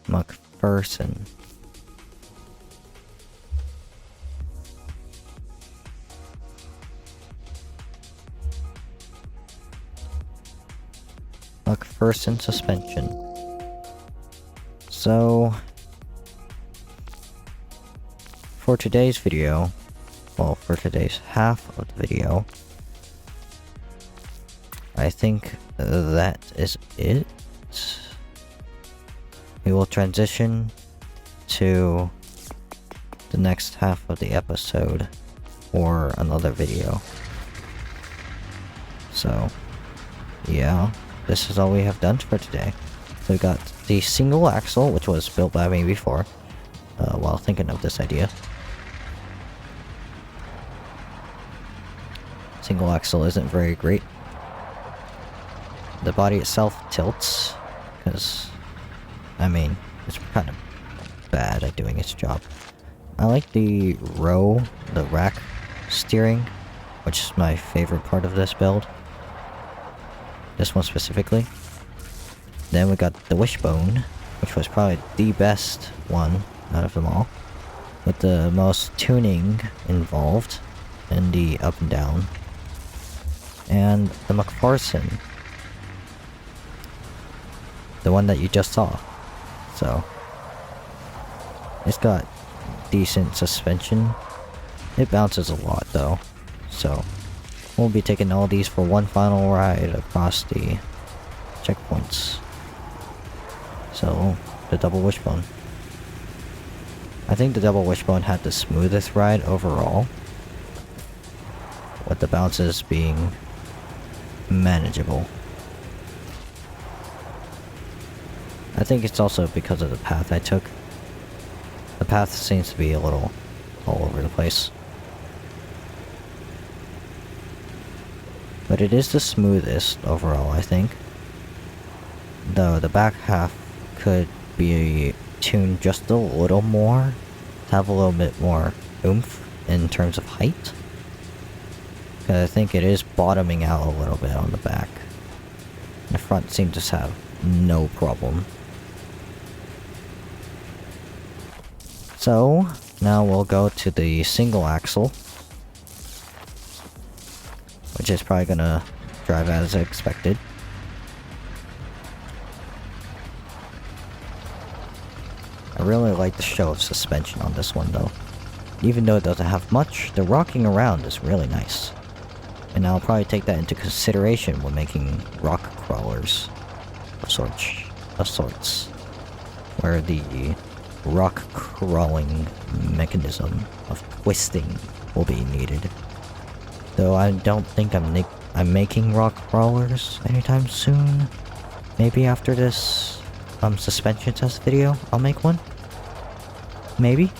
McPherson. McPherson suspension. So, for today's video, well, for today's half of the video, I think that is it. We will transition to the next half of the episode or another video. So, yeah, this is all we have done for today. So we got the single axle, which was built by me before, while thinking of this idea. Single axle isn't very great. The body itself tilts, because, I mean, it's kind of bad at doing its job. I like the rack steering, which is my favorite part of this build. This one specifically. Then we got the wishbone, which was probably the best one out of them all, with the most tuning involved in the up and down. And the McPherson, the one that you just saw. So, it's got decent suspension. It bounces a lot though, so we'll be taking all these for one final ride across the checkpoints. So, the double wishbone. I think the double wishbone had the smoothest ride overall, with the bounces being manageable. I think it's also because of the path I took. The path seems to be a little all over the place. But it is the smoothest overall, I think. Though the back half could be tuned just a little more, to have a little bit more oomph in terms of height. Because I think it is bottoming out a little bit on the back. The front seems to have no problem. So, now we'll go to the single axle, which is probably gonna drive as expected. I really like the show of suspension on this one though. Even though it doesn't have much, the rocking around is really nice. And I'll probably take that into consideration when making rock crawlers of sorts, where the rock crawling mechanism of twisting will be needed. Though I don't think I'm making rock crawlers anytime soon. Maybe after this suspension test video, I'll make one. Maybe.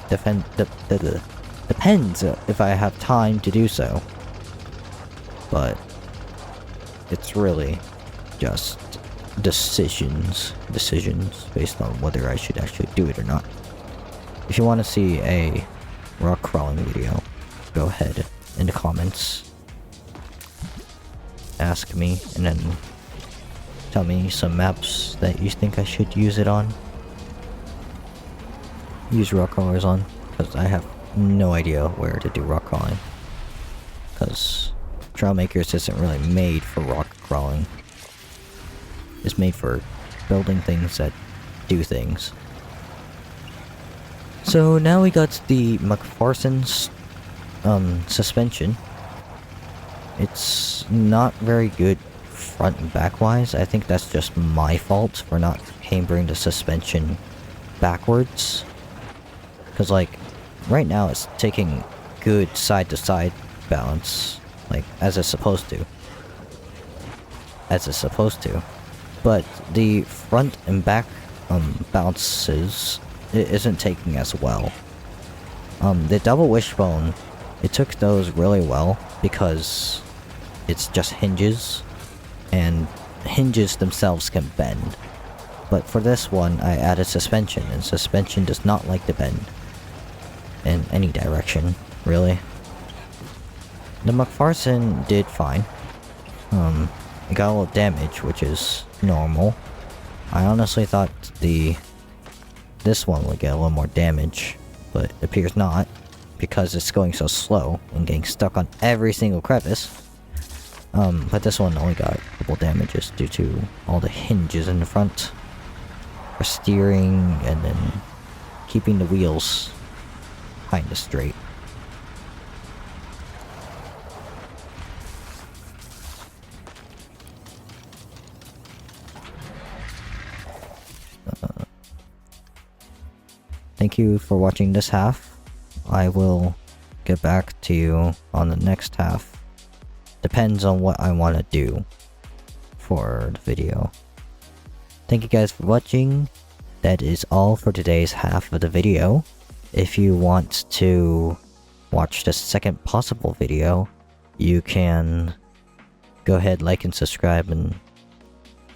Depends if I have time to do so. But it's really just decisions based on whether I should actually do it or not. If you want to see a rock crawling video, go ahead in the comments ask me and then tell me some maps that you think I should use it on. Use rock crawlers on, because I have no idea where to do rock crawling. Because Trailmakers isn't really made for rock crawling. It's made for building things that do things. So now we got the McPherson's suspension. It's not very good front and back wise. I think that's just my fault for not cambering the suspension backwards. Because like, right now it's taking good side to side balance, like as it's supposed to. But the front and back bounces, it isn't taking as well. The double wishbone, it took those really well because it's just hinges, and hinges themselves can bend. But for this one, I added suspension, and suspension does not like to bend in any direction, really. The McPherson did fine. It got a little damage, which is normal. I honestly thought this one would get a little more damage, but it appears not, because it's going so slow and getting stuck on every single crevice. But this one only got a couple damages due to all the hinges in the front for steering and then keeping the wheels kinda straight. Thank you for watching this half. I will get back to you on the next half. Depends on what I want to do for the video. Thank you guys for watching. That is all for today's half of the video. If you want to watch the second possible video, you can go ahead, like and subscribe, and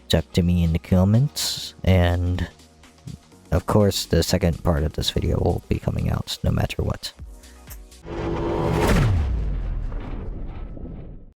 talk to me in the comments. And of course, the second part of this video will be coming out no matter what.